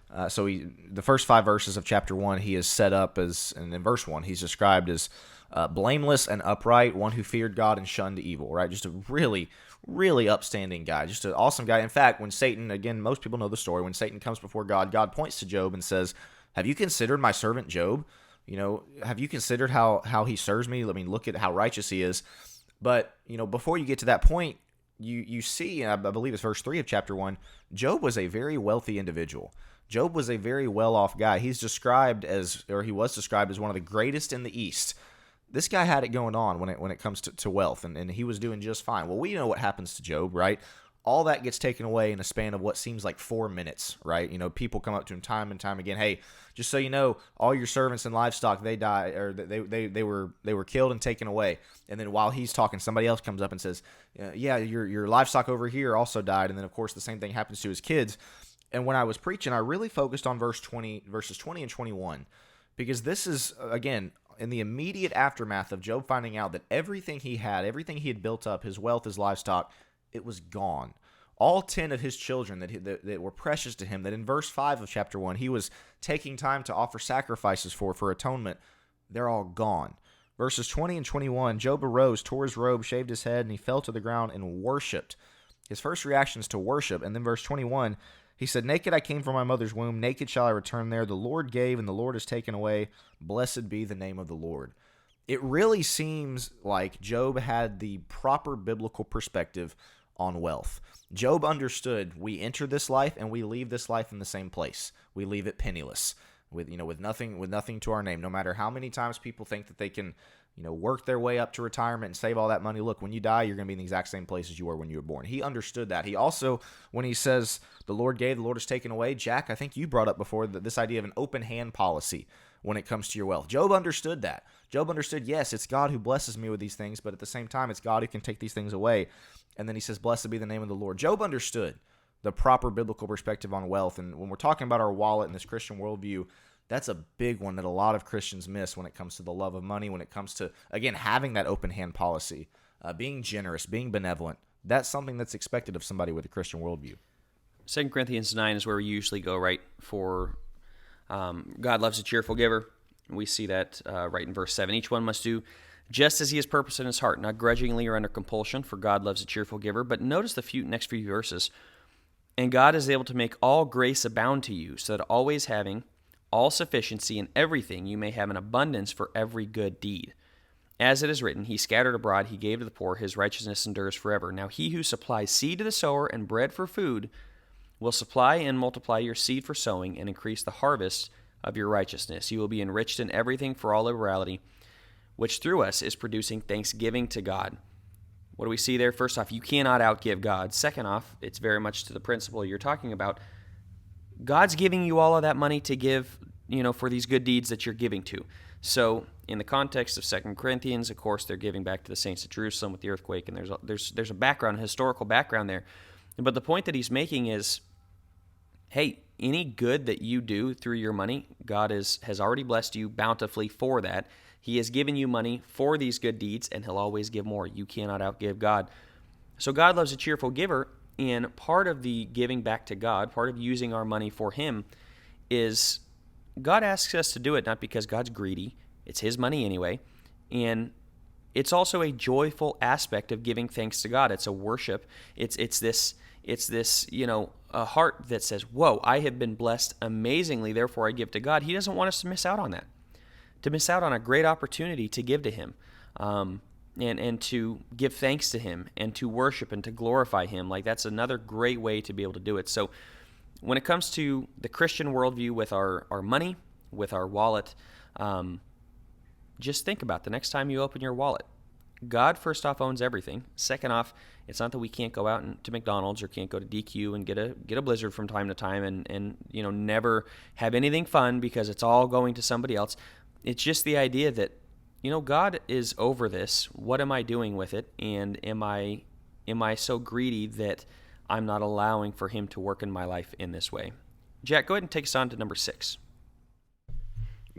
the first 5 verses of chapter 1, he is set up as, and in verse 1, he's described as blameless and upright, one who feared God and shunned evil, right? Just a really, really upstanding guy, just an awesome guy. In fact, when Satan, again, most people know the story, when Satan comes before God, God points to Job and says, have you considered my servant Job? Have you considered how he serves me? I mean, look at how righteous he is. But, before you get to that point, you see, I believe it's verse 3 of chapter 1, Job was a very wealthy individual. Job was a very well-off guy. He was described as one of the greatest in the East. This guy had it going on when it comes to wealth, and he was doing just fine. Well, we know what happens to Job, right? All that gets taken away in a span of what seems like 4 minutes, right? People come up to him time and time again. Hey, just so you know, all your servants and livestock, they died, or they were killed and taken away. And then while he's talking, somebody else comes up and says, yeah, your livestock over here also died. And then of course the same thing happens to his kids. And when I was preaching, I really focused on verses 20 and 21, because this is, again, in the immediate aftermath of Job finding out that everything he had built up, his wealth, his livestock, it was gone. All 10 of his children that were precious to him, that in verse 5 of chapter 1, he was taking time to offer sacrifices for atonement, they're all gone. Verses 20 and 21, Job arose, tore his robe, shaved his head, and he fell to the ground and worshipped. His first reaction is to worship. And then verse 21, he said, naked I came from my mother's womb, naked shall I return there. The Lord gave, and the Lord has taken away. Blessed be the name of the Lord. It really seems like Job had the proper biblical perspective on wealth. Job understood we enter this life and we leave this life in the same place. We leave it penniless, with nothing to our name. No matter how many times people think that they can, work their way up to retirement and save all that money. Look, when you die, you're going to be in the exact same place as you were when you were born. He understood that. He also, when he says the Lord gave, the Lord has taken away, Jack, I think you brought up before this idea of an open hand policy when it comes to your wealth. Job understood that. Job understood, yes, it's God who blesses me with these things, but at the same time, it's God who can take these things away. And then he says, blessed be the name of the Lord. Job understood the proper biblical perspective on wealth. And when we're talking about our wallet in this Christian worldview, that's a big one that a lot of Christians miss when it comes to the love of money, when it comes to, again, having that open hand policy, being generous, being benevolent. That's something that's expected of somebody with a Christian worldview. 2 Corinthians 9 is where we usually go, right, for God loves a cheerful giver. We see that right in verse 7. Each one must do just as he has purposed in his heart, not grudgingly or under compulsion, for God loves a cheerful giver. But notice the next few verses. And God is able to make all grace abound to you, so that always having all sufficiency in everything, you may have an abundance for every good deed. As it is written, he scattered abroad, he gave to the poor, his righteousness endures forever. Now he who supplies seed to the sower and bread for food will supply and multiply your seed for sowing and increase the harvest of your righteousness. You will be enriched in everything for all liberality, which through us is producing thanksgiving to God. What do we see there? First off, you cannot outgive God. Second off, it's very much to the principle you're talking about. God's giving you all of that money to give, for these good deeds that you're giving to. So in the context of 2 Corinthians, of course, they're giving back to the saints of Jerusalem with the earthquake, and there's a background, a historical background there. But the point that he's making is, hey, any good that you do through your money, God has already blessed you bountifully for that. He has given you money for these good deeds, and he'll always give more. You cannot outgive God. So God loves a cheerful giver, and part of the giving back to God, part of using our money for him, is God asks us to do it not because God's greedy. It's his money anyway. And it's also a joyful aspect of giving thanks to God. It's a worship. It's this a heart that says, whoa, I have been blessed amazingly, therefore I give to God. He doesn't want us to miss out on that, to miss out on a great opportunity to give to him, and to give thanks to him, and to worship and to glorify him. Like, that's another great way to be able to do it. So when it comes to the Christian worldview with our money, with our wallet, just think about the next time you open your wallet. God, first off, owns everything. Second off, it's not that we can't go out to McDonald's or can't go to DQ and get a Blizzard from time to time and never have anything fun because it's all going to somebody else. It's just the idea that, God is over this. What am I doing with it? And am I so greedy that I'm not allowing for him to work in my life in this way? Jack, go ahead and take us on to number 6.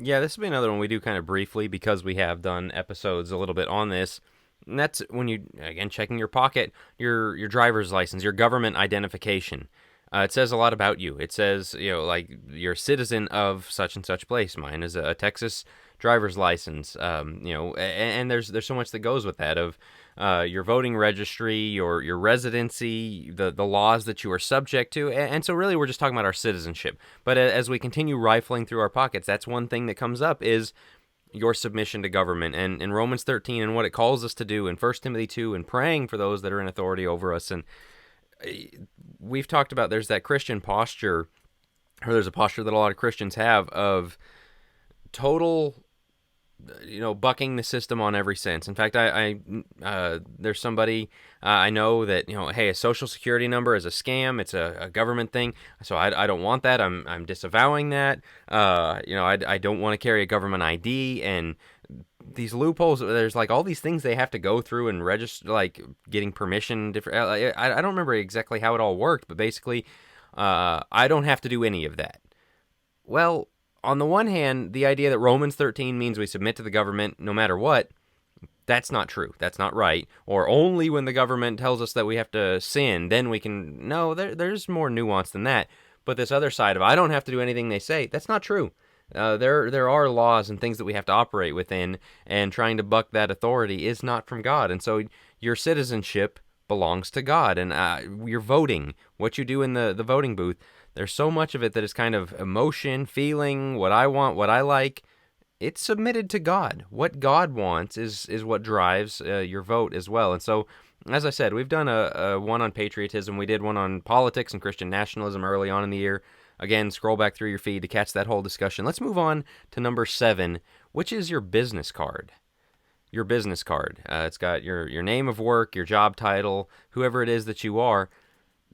Yeah, this will be another one we do kind of briefly because we have done episodes a little bit on this. And that's when you, again, checking your pocket, your driver's license, your government identification. It says a lot about you. It says, like, you're a citizen of such and such place. Mine is a Texas driver's license, and there's so much that goes with that of your voting registry, your residency, the laws that you are subject to. And so really we're just talking about our citizenship. But as we continue rifling through our pockets, that's one thing that comes up is your submission to government, and in Romans 13 and what it calls us to do, in 1 Timothy 2 and praying for those that are in authority over us. And we've talked about there's that Christian posture, or there's a posture that a lot of Christians have of total, bucking the system on every sense. In fact, there's somebody I know that, hey, a social security number is a scam. It's a government thing. So I don't want that. I'm disavowing that. I don't want to carry a government ID, and these loopholes, there's like all these things they have to go through and register, like getting permission. I don't remember exactly how it all worked, but basically, I don't have to do any of that. Well, on the one hand, the idea that Romans 13 means we submit to the government no matter what, that's not true. That's not right. Or only when the government tells us that we have to sin, then we can... No, there's more nuance than that. But this other side of I don't have to do anything they say, that's not true. There are laws and things that we have to operate within, and trying to buck that authority is not from God. And so your citizenship belongs to God. And your voting, what you do in the voting booth, there's so much of it that is kind of emotion, feeling, what I want, what I like. It's submitted to God. What God wants is what drives your vote as well. And so, as I said, we've done a one on patriotism. We did one on politics and Christian nationalism early on in the year. Again, scroll back through your feed to catch that whole discussion. Let's move on to number 7, which is your business card. Your business card. It's got your name of work, your job title, whoever it is that you are.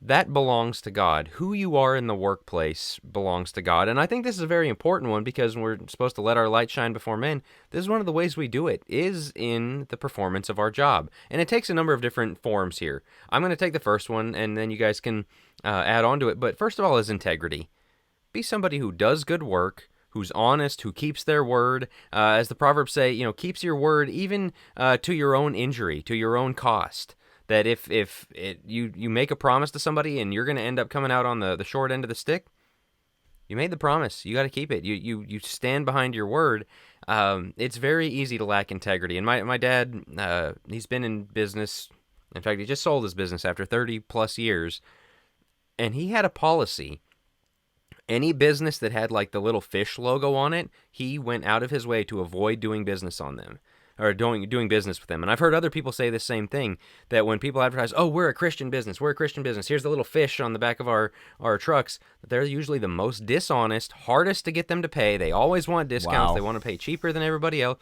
That belongs to God. Who you are in the workplace belongs to God. And I think this is a very important one because we're supposed to let our light shine before men. This is one of the ways we do it, is in the performance of our job. And it takes a number of different forms here. I'm going to take the first one, and then you guys can add on to it. But first of all is integrity. Be somebody who does good work, who's honest, who keeps their word. As the Proverbs say, keeps your word even to your own injury, to your own cost. That if you make a promise to somebody and you're going to end up coming out on the short end of the stick, you made the promise. You got to keep it. You stand behind your word. It's very easy to lack integrity. And my dad, he's been in business. In fact, he just sold his business after 30 plus years. And he had a policy. Any business that had like the little fish logo on it, he went out of his way to avoid doing business on them. Or doing business with them. And I've heard other people say the same thing, that when people advertise, oh, we're a Christian business, here's the little fish on the back of our trucks, they're usually the most dishonest, hardest to get them to pay. They always want discounts. Wow. They want to pay cheaper than everybody else.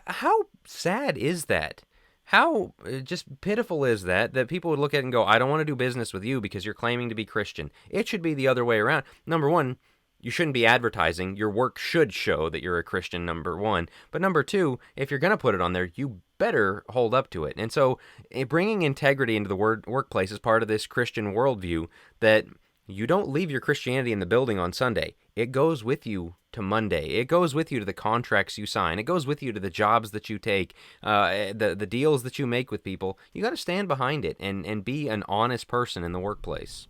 How sad is that? How just pitiful is that people would look at it and go, I don't want to do business with you because you're claiming to be Christian. It should be the other way around. Number one, you shouldn't be advertising. Your work should show that you're a Christian, number one. But number two, if you're going to put it on there, you better hold up to it. And so bringing integrity into the workplace is part of this Christian worldview, that you don't leave your Christianity in the building on Sunday. It goes with you to Monday. It goes with you to the contracts you sign. It goes with you to the jobs that you take, the deals that you make with people. You got to stand behind it and be an honest person in the workplace.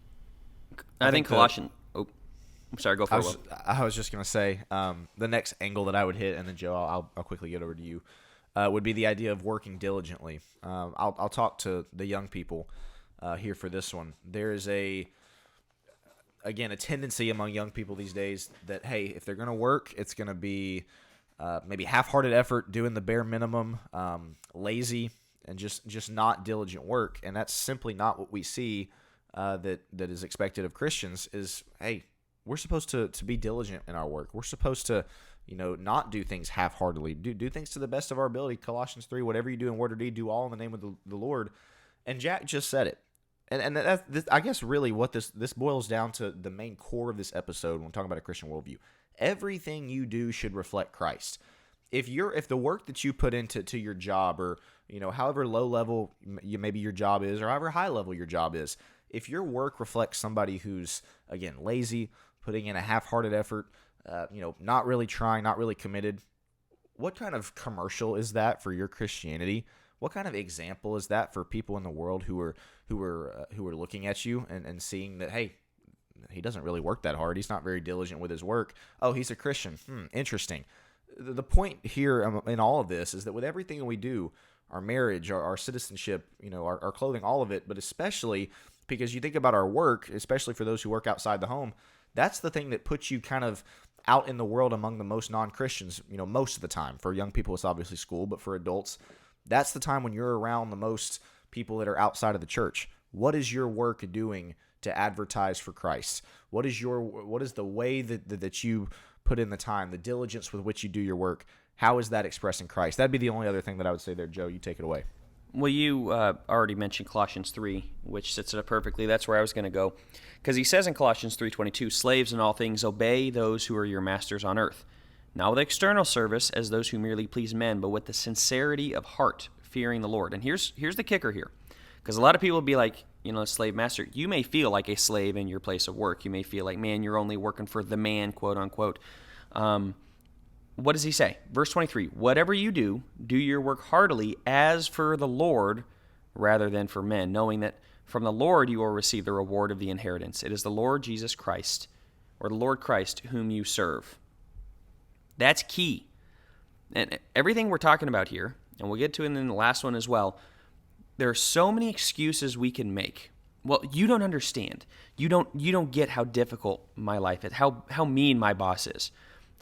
I think Colossians... I'm sorry, go for it. I was just going to say, the next angle that I would hit, and then Joe, I'll quickly get over to you, would be the idea of working diligently. I'll talk to the young people here for this one. There is a tendency among young people these days that, hey, if they're going to work, it's going to be maybe half-hearted effort, doing the bare minimum, lazy, and just not diligent work. And that's simply not what we see that is expected of Christians. Is, hey, we're supposed to be diligent in our work. We're supposed to, not do things half-heartedly. Do things to the best of our ability. Colossians 3, whatever you do in word or deed, do all in the name of the Lord. And Jack just said it. And that's, I guess, really what this boils down to, the main core of this episode when we're talking about a Christian worldview. Everything you do should reflect Christ. If the work that you put into your job, or however low level maybe your job is, or however high level your job is, if your work reflects somebody who's, again, lazy, putting in a half-hearted effort, not really trying, not really committed, what kind of commercial is that for your Christianity? What kind of example is that for people in the world who are looking at you and seeing that, hey, he doesn't really work that hard. He's not very diligent with his work. Oh, he's a Christian. Interesting. The point here in all of this is that with everything we do, our marriage, our citizenship, our clothing, all of it, but especially because you think about our work, especially for those who work outside the home, that's the thing that puts you kind of out in the world among the most non-Christians, most of the time. For young people, it's obviously school, but for adults, that's the time when you're around the most people that are outside of the church. What is your work doing to advertise for Christ? What is the way that you put in the time, the diligence with which you do your work? How is that expressing Christ? That'd be the only other thing that I would say there. Joe, you take it away. Well, you already mentioned Colossians 3, which sets it up perfectly. That's where I was going to go. Because he says in Colossians 3:22, slaves in all things obey those who are your masters on earth, not with external service as those who merely please men, but with the sincerity of heart, fearing the Lord. And here's the kicker here. Because a lot of people will be like, slave master. You may feel like a slave in your place of work. You may feel like, man, you're only working for the man, quote unquote. What does he say? Verse 23, whatever you do, do your work heartily as for the Lord rather than for men, knowing that from the Lord you will receive the reward of the inheritance. It is the Lord Jesus Christ, or the Lord Christ, whom you serve. That's key. And everything we're talking about here, and we'll get to it in the last one as well, there are so many excuses we can make. Well, you don't understand. You don't get how difficult my life is, how mean my boss is.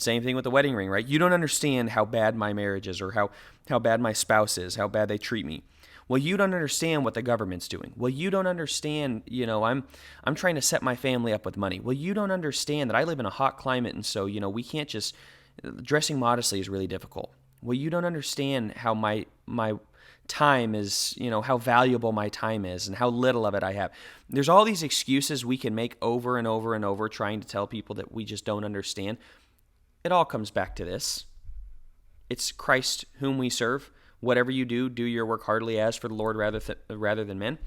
Same thing with the wedding ring, right? You don't understand how bad my marriage is, or how bad my spouse is, how bad they treat me. Well, you don't understand what the government's doing. Well, you don't understand, I'm trying to set my family up with money. Well, you don't understand that I live in a hot climate, and so, we can't just, dressing modestly is really difficult. Well, you don't understand how my time is, how valuable my time is and how little of it I have. There's all these excuses we can make over and over and over, trying to tell people that we just don't understand. It all comes back to this. It's Christ whom we serve. Whatever you do, do your work heartily as for the Lord rather than men.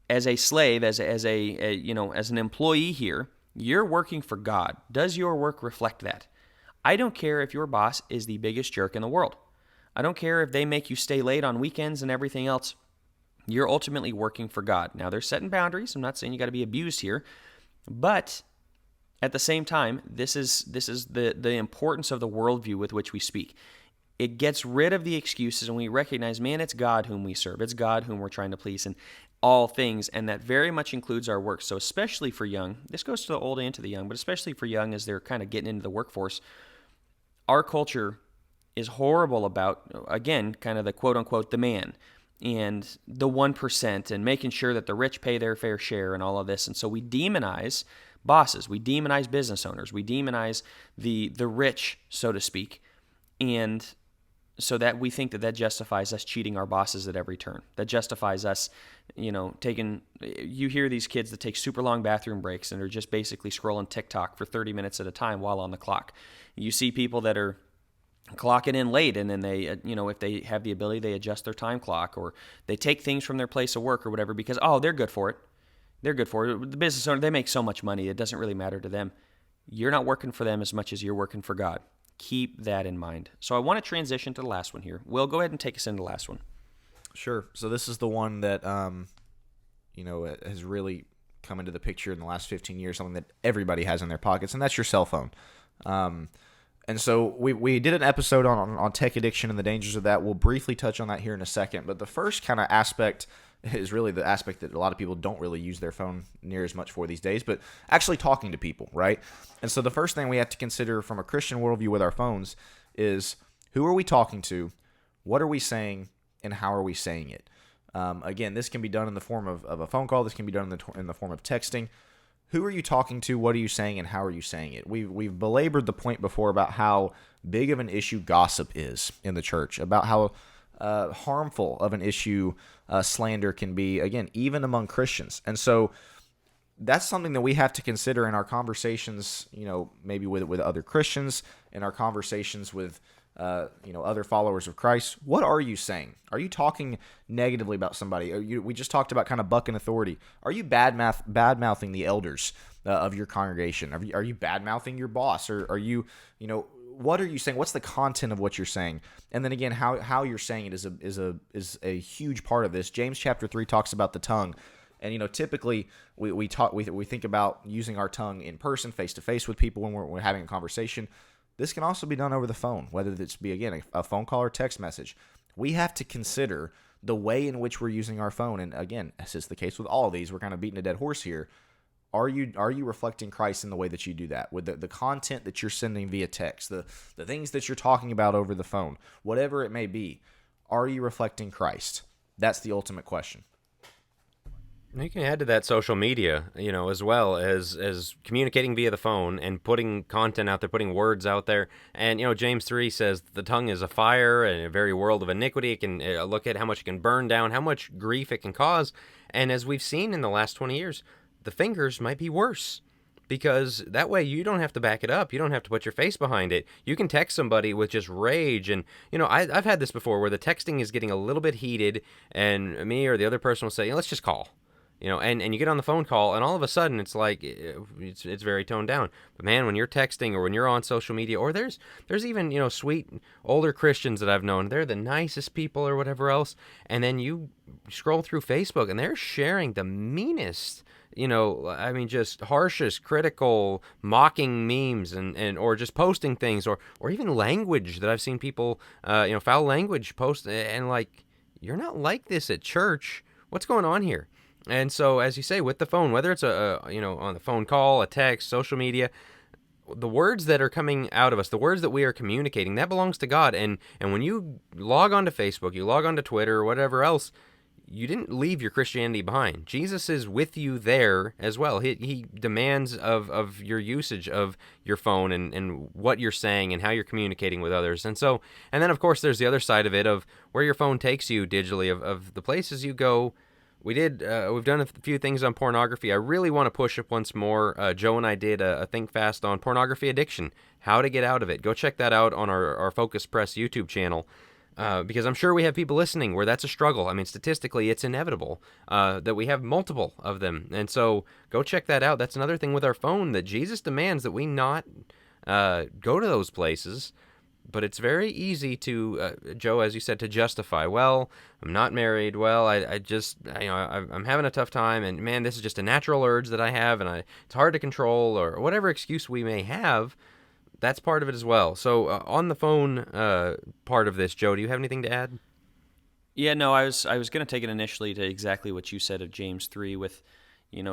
As a slave, as an employee here, you're working for God. Does your work reflect that? I don't care if your boss is the biggest jerk in the world. I don't care if they make you stay late on weekends and everything else. You're ultimately working for God. Now, they're setting boundaries. I'm not saying you got to be abused here, but at the same time, this is the importance of the worldview with which we speak. It gets rid of the excuses, and we recognize, man, it's God whom we serve. It's God whom we're trying to please in all things, and that very much includes our work. So especially for young, this goes to the old and to the young, but especially for young as they're kind of getting into the workforce, our culture is horrible about, again, kind of the quote-unquote the man and the 1% and making sure that the rich pay their fair share and all of this. And so we demonize bosses, we demonize business owners, we demonize the rich, so to speak, and so that we think that justifies us cheating our bosses at every turn. That justifies us, you hear these kids that take super long bathroom breaks and are just basically scrolling TikTok for 30 minutes at a time while on the clock. You see people that are clocking in late, and then they, if they have the ability, they adjust their time clock, or they take things from their place of work or whatever because, they're good for it. They're good for it. The business owner, they make so much money, it doesn't really matter to them. You're not working for them as much as you're working for God. Keep that in mind. So I want to transition to the last one here. Will, go ahead and take us into the last one. Sure. So this is the one that, has really come into the picture in the last 15 years, something that everybody has in their pockets, and that's your cell phone. And so we did an episode on tech addiction and the dangers of that. We'll briefly touch on that here in a second. But the first kind of aspect is really the aspect that a lot of people don't really use their phone near as much for these days, but actually talking to people, right? And so the first thing we have to consider from a Christian worldview with our phones is, who are we talking to, what are we saying, and how are we saying it? Again, this can be done in the form of a phone call. This can be done in the form of texting. Who are you talking to? What are you saying? And how are you saying it? We've belabored the point before about how big of an issue gossip is in the church, about how harmful of an issue slander can be, again, even among Christians. And so that's something that we have to consider in our conversations, maybe with other Christians, in our conversations with other followers of Christ. What are you saying? Are you talking negatively about somebody? We just talked about kind of bucking authority. Are you bad-mouthing the elders of your congregation? Are you bad-mouthing your boss? Or are you, what are you saying? What's the content of what you're saying? And then again, how you're saying it is a huge part of this. James chapter 3 talks about the tongue. And typically we think about using our tongue in person, face to face with people when we're having a conversation. This can also be done over the phone, whether this be, again, a phone call or text message. We have to consider the way in which we're using our phone. And again, as is the case with all of these, we're kind of beating a dead horse here. Are you reflecting Christ in the way that you do that? With the content that you're sending via text, the things that you're talking about over the phone, whatever it may be, are you reflecting Christ? That's the ultimate question. You can add to that social media, as well as communicating via the phone and putting content out there, putting words out there. And, James 3 says the tongue is a fire and a very world of iniquity. It can look at how much it can burn down, how much grief it can cause. And as we've seen in the last 20 years, the fingers might be worse, because that way you don't have to back it up. You don't have to put your face behind it. You can text somebody with just rage. And, I've had this before where the texting is getting a little bit heated and me or the other person will say, let's just call. And you get on the phone call, and all of a sudden it's like it's very toned down. But man, when you're texting or when you're on social media, or there's even sweet older Christians that I've known, they're the nicest people or whatever else, and then you scroll through Facebook and they're sharing the meanest, just harshest, critical, mocking memes and or just posting things or even language that I've seen people foul language post, and like, you're not like this at church. What's going on here? And so, as you say, with the phone, whether it's on the phone call, a text, social media, the words that are coming out of us, the words that we are communicating, that belongs to God. And when you log on to Facebook, you log on to Twitter or whatever else, you didn't leave your Christianity behind. Jesus is with you there as well. He demands of your usage of your phone and what you're saying and how you're communicating with others. And then, of course, there's the other side of it, of where your phone takes you digitally, of the places you go. We've done a few things on pornography. I really want to push up once more. Joe and I did a Think Fast on pornography addiction, how to get out of it. Go check that out on our Focus Press YouTube channel, because I'm sure we have people listening where that's a struggle. I mean, statistically, it's inevitable that we have multiple of them. And so go check that out. That's another thing with our phone, that Jesus demands that we not go to those places. But it's very easy to, Joe, as you said, to justify. Well, I'm not married. Well, I'm having a tough time, and man, this is just a natural urge that I have, and it's hard to control, or whatever excuse we may have. That's part of it as well. So on the phone part of this, Joe, do you have anything to add? Yeah, no, I was going to take it initially to exactly what you said of James 3 with,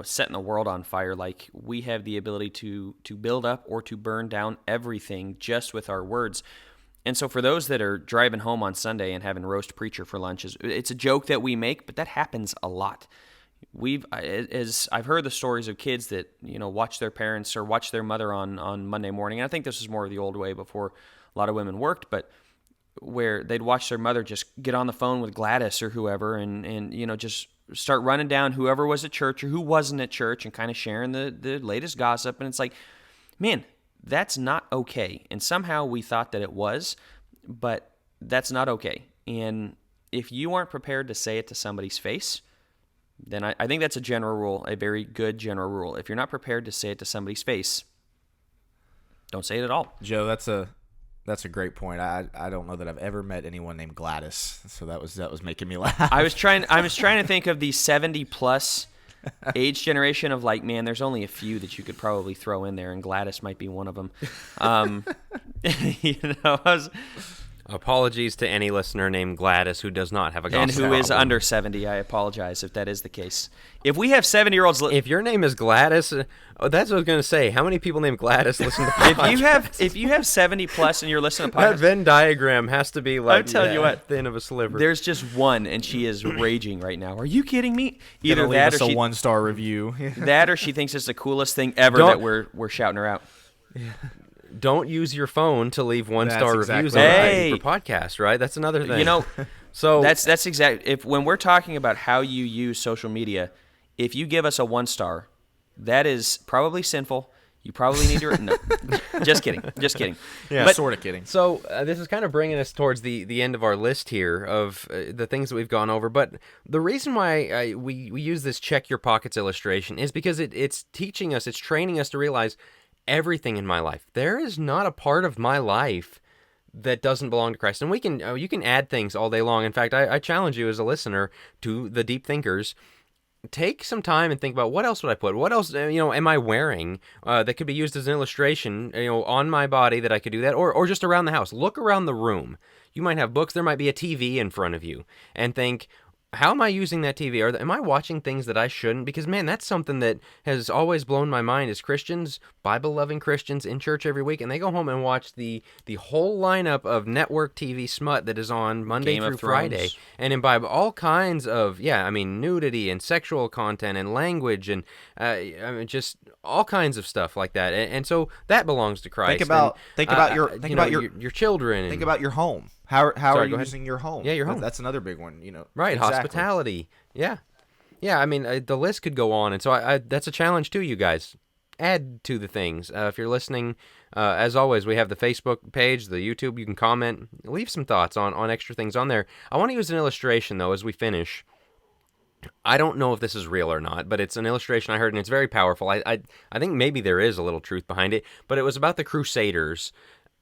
setting the world on fire. Like, we have the ability to build up or to burn down everything just with our words. And so for those that are driving home on Sunday and having roast preacher for lunch, it's a joke that we make, but that happens a lot. I've heard the stories of kids that, watch their parents or watch their mother on Monday morning. And I think this was more of the old way before a lot of women worked, but where they'd watch their mother just get on the phone with Gladys or whoever and just start running down whoever was at church or who wasn't at church and kind of sharing the latest gossip. And it's like, man, that's not okay. And somehow we thought that it was, but that's not okay. And if you aren't prepared to say it to somebody's face, then I think that's a general rule, a very good general rule. If you're not prepared to say it to somebody's face, don't say it at all. Joe, that's a great point. I don't know that I've ever met anyone named Gladys, so that was making me laugh. I was trying to think of the 70 plus age generation of, like, man, there's only a few that you could probably throw in there, and Gladys might be one of them. Apologies to any listener named Gladys who does not have a gospel and who problem. is under 70. I apologize if that is the case. If we have 70-year-olds, if your name is Gladys, that's what I was going to say. How many people named Gladys listen to podcasts? if you have 70 plus and you're listening to podcasts, that Venn diagram has to be like, I'm telling you what, thin of a sliver. There's just one, and she is raging right now. Are you kidding me? Either that, or a 1-star review. That, or she thinks it's the coolest thing ever that we're shouting her out. Yeah. Don't use your phone to leave 1-star reviews right. for podcasts, right? That's another thing. So that's exactly, when we're talking about how you use social media, if you give us a 1-star, that is probably sinful. You probably need to. No, just kidding. Yeah, sort of kidding. So this is kind of bringing us towards the end of our list here of the things that we've gone over. But the reason why we use this check your pockets illustration is because it's teaching us, it's training us to realize everything in my life. There is not a part of my life that doesn't belong to Christ. And you can add things all day long. In fact, I challenge you as a listener to the deep thinkers. Take some time and think about, what else would I put? What else, am I wearing that could be used as an illustration, on my body that I could do that, or just around the house. Look around the room. You might have books. There might be a TV in front of you, and think, how am I using that TV? Am I watching things that I shouldn't? Because, man, that's something that has always blown my mind as Christians, Bible-loving Christians in church every week, and they go home and watch the whole lineup of network TV smut that is on Monday through Friday, and imbibe all kinds of, nudity and sexual content and language and just all kinds of stuff like that. And so that belongs to Christ. Think about your children. Think about your home. How are you using your home? Yeah, your home. That's another big one, Right, exactly. Hospitality. Yeah. I mean, the list could go on, and so that's a challenge to you guys. Add to the things. If you're listening, as always, we have the Facebook page, the YouTube. You can comment, leave some thoughts on extra things on there. I want to use an illustration, though, as we finish. I don't know if this is real or not, but it's an illustration I heard, and it's very powerful. I think maybe there is a little truth behind it, but it was about the Crusaders,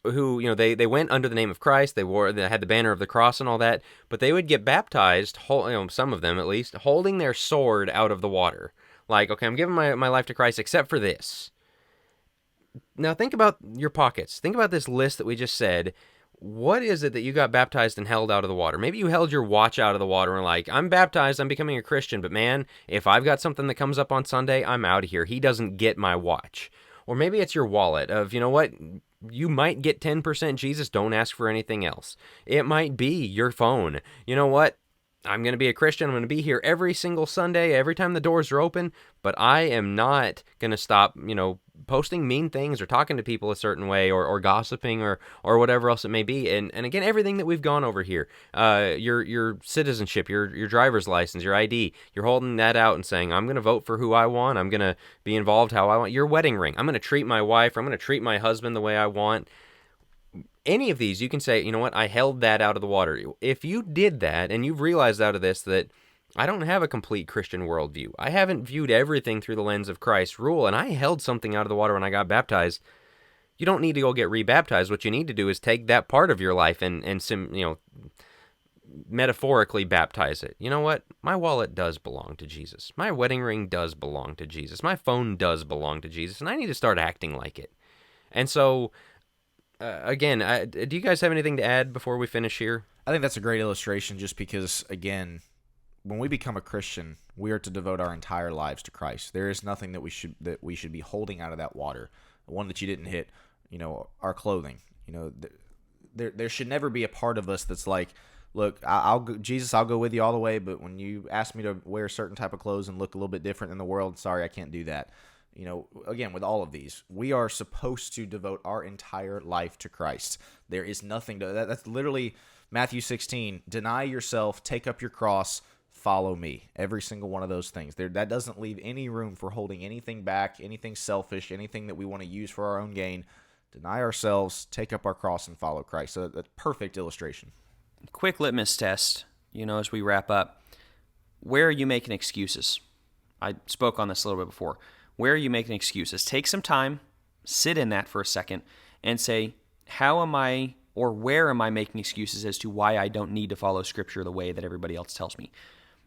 who, they went under the name of Christ. They had the banner of the cross and all that, but they would get baptized, some of them at least, holding their sword out of the water. Like, okay, I'm giving my life to Christ except for this. Now think about your pockets. Think about this list that we just said. What is it that you got baptized and held out of the water? Maybe you held your watch out of the water and like, I'm baptized, I'm becoming a Christian, but man, if I've got something that comes up on Sunday, I'm out of here. He doesn't get my watch. Or maybe it's your wallet of, you know what? You might get 10% Jesus, don't ask for anything else. It might be your phone. You know what? I'm going to be a Christian. I'm going to be here every single Sunday, every time the doors are open, but I am not going to stop, posting mean things or talking to people a certain way or gossiping or whatever else it may be. And again, everything that we've gone over here, your citizenship, your driver's license, your ID, you're holding that out and saying, I'm going to vote for who I want. I'm going to be involved how I want. Your wedding ring. I'm going to treat my wife, or I'm going to treat my husband the way I want. Any of these, you can say, you know what, I held that out of the water. If you did that, and you've realized out of this that I don't have a complete Christian worldview, I haven't viewed everything through the lens of Christ's rule, and I held something out of the water when I got baptized, you don't need to go get rebaptized. What you need to do is take that part of your life and metaphorically baptize it. You know what? My wallet does belong to Jesus. My wedding ring does belong to Jesus. My phone does belong to Jesus, and I need to start acting like it. And so... again, do you guys have anything to add before we finish here? I think that's a great illustration just because, again, when we become a Christian, we are to devote our entire lives to Christ. There is nothing that we should be holding out of that water. The one that you didn't hit, our clothing. There should never be a part of us that's like, look, I'll go with you all the way, but when you ask me to wear a certain type of clothes and look a little bit different in the world, sorry, I can't do that. Again, with all of these, we are supposed to devote our entire life to Christ. There is nothing that's literally Matthew 16, deny yourself, take up your cross, follow me. Every single one of those things. That doesn't leave any room for holding anything back, anything selfish, anything that we want to use for our own gain. Deny ourselves, take up our cross, and follow Christ. So that's a perfect illustration. Quick litmus test, as we wrap up. Where are you making excuses? I spoke on this a little bit before. Where are you making excuses? Take some time, sit in that for a second, and say, how am I, or where am I making excuses as to why I don't need to follow Scripture the way that everybody else tells me?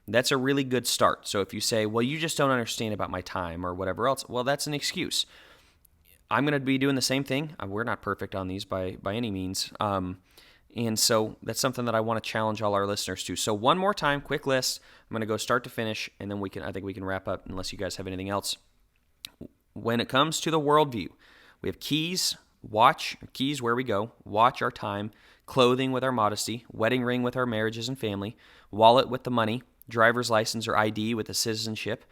That's a really good start. So if you say, well, you just don't understand about my time or whatever else, well, that's an excuse. I'm going to be doing the same thing. We're not perfect on these by any means. And so that's something that I want to challenge all our listeners to. So one more time, quick list. I'm going to go start to finish, and then I think we can wrap up unless you guys have anything else. When it comes to the worldview, we have keys, watch, keys where we go, watch our time, clothing with our modesty, wedding ring with our marriages and family, wallet with the money, driver's license or ID with the citizenship,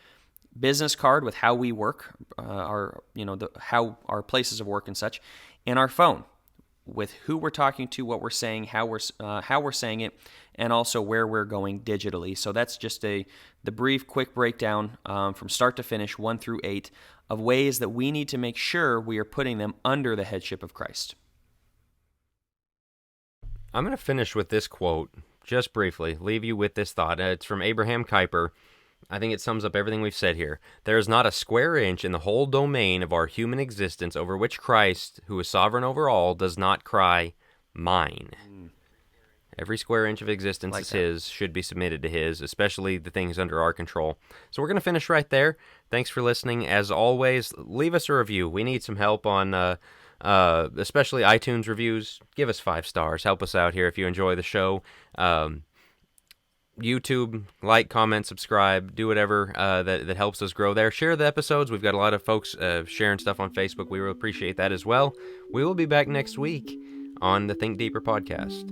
business card with how we work, how our places of work and such, and our phone with who we're talking to, what we're saying, how we're saying it, and also where we're going digitally. So that's just the brief, quick breakdown from start to finish, 1 through 8, of ways that we need to make sure we are putting them under the headship of Christ. I'm going to finish with this quote, just briefly, leave you with this thought. It's from Abraham Kuyper. I think it sums up everything we've said here. There is not a square inch in the whole domain of our human existence over which Christ, who is sovereign over all, does not cry, mine. Every square inch of existence is his, should be submitted to his, especially the things under our control. So we're going to finish right there. Thanks for listening. As always, leave us a review. We need some help on especially iTunes reviews. Give us 5 stars. Help us out here if you enjoy the show. YouTube, like, comment, subscribe, do whatever that helps us grow there. Share the episodes. We've got a lot of folks sharing stuff on Facebook. We really appreciate that as well. We will be back next week on the Think Deeper podcast.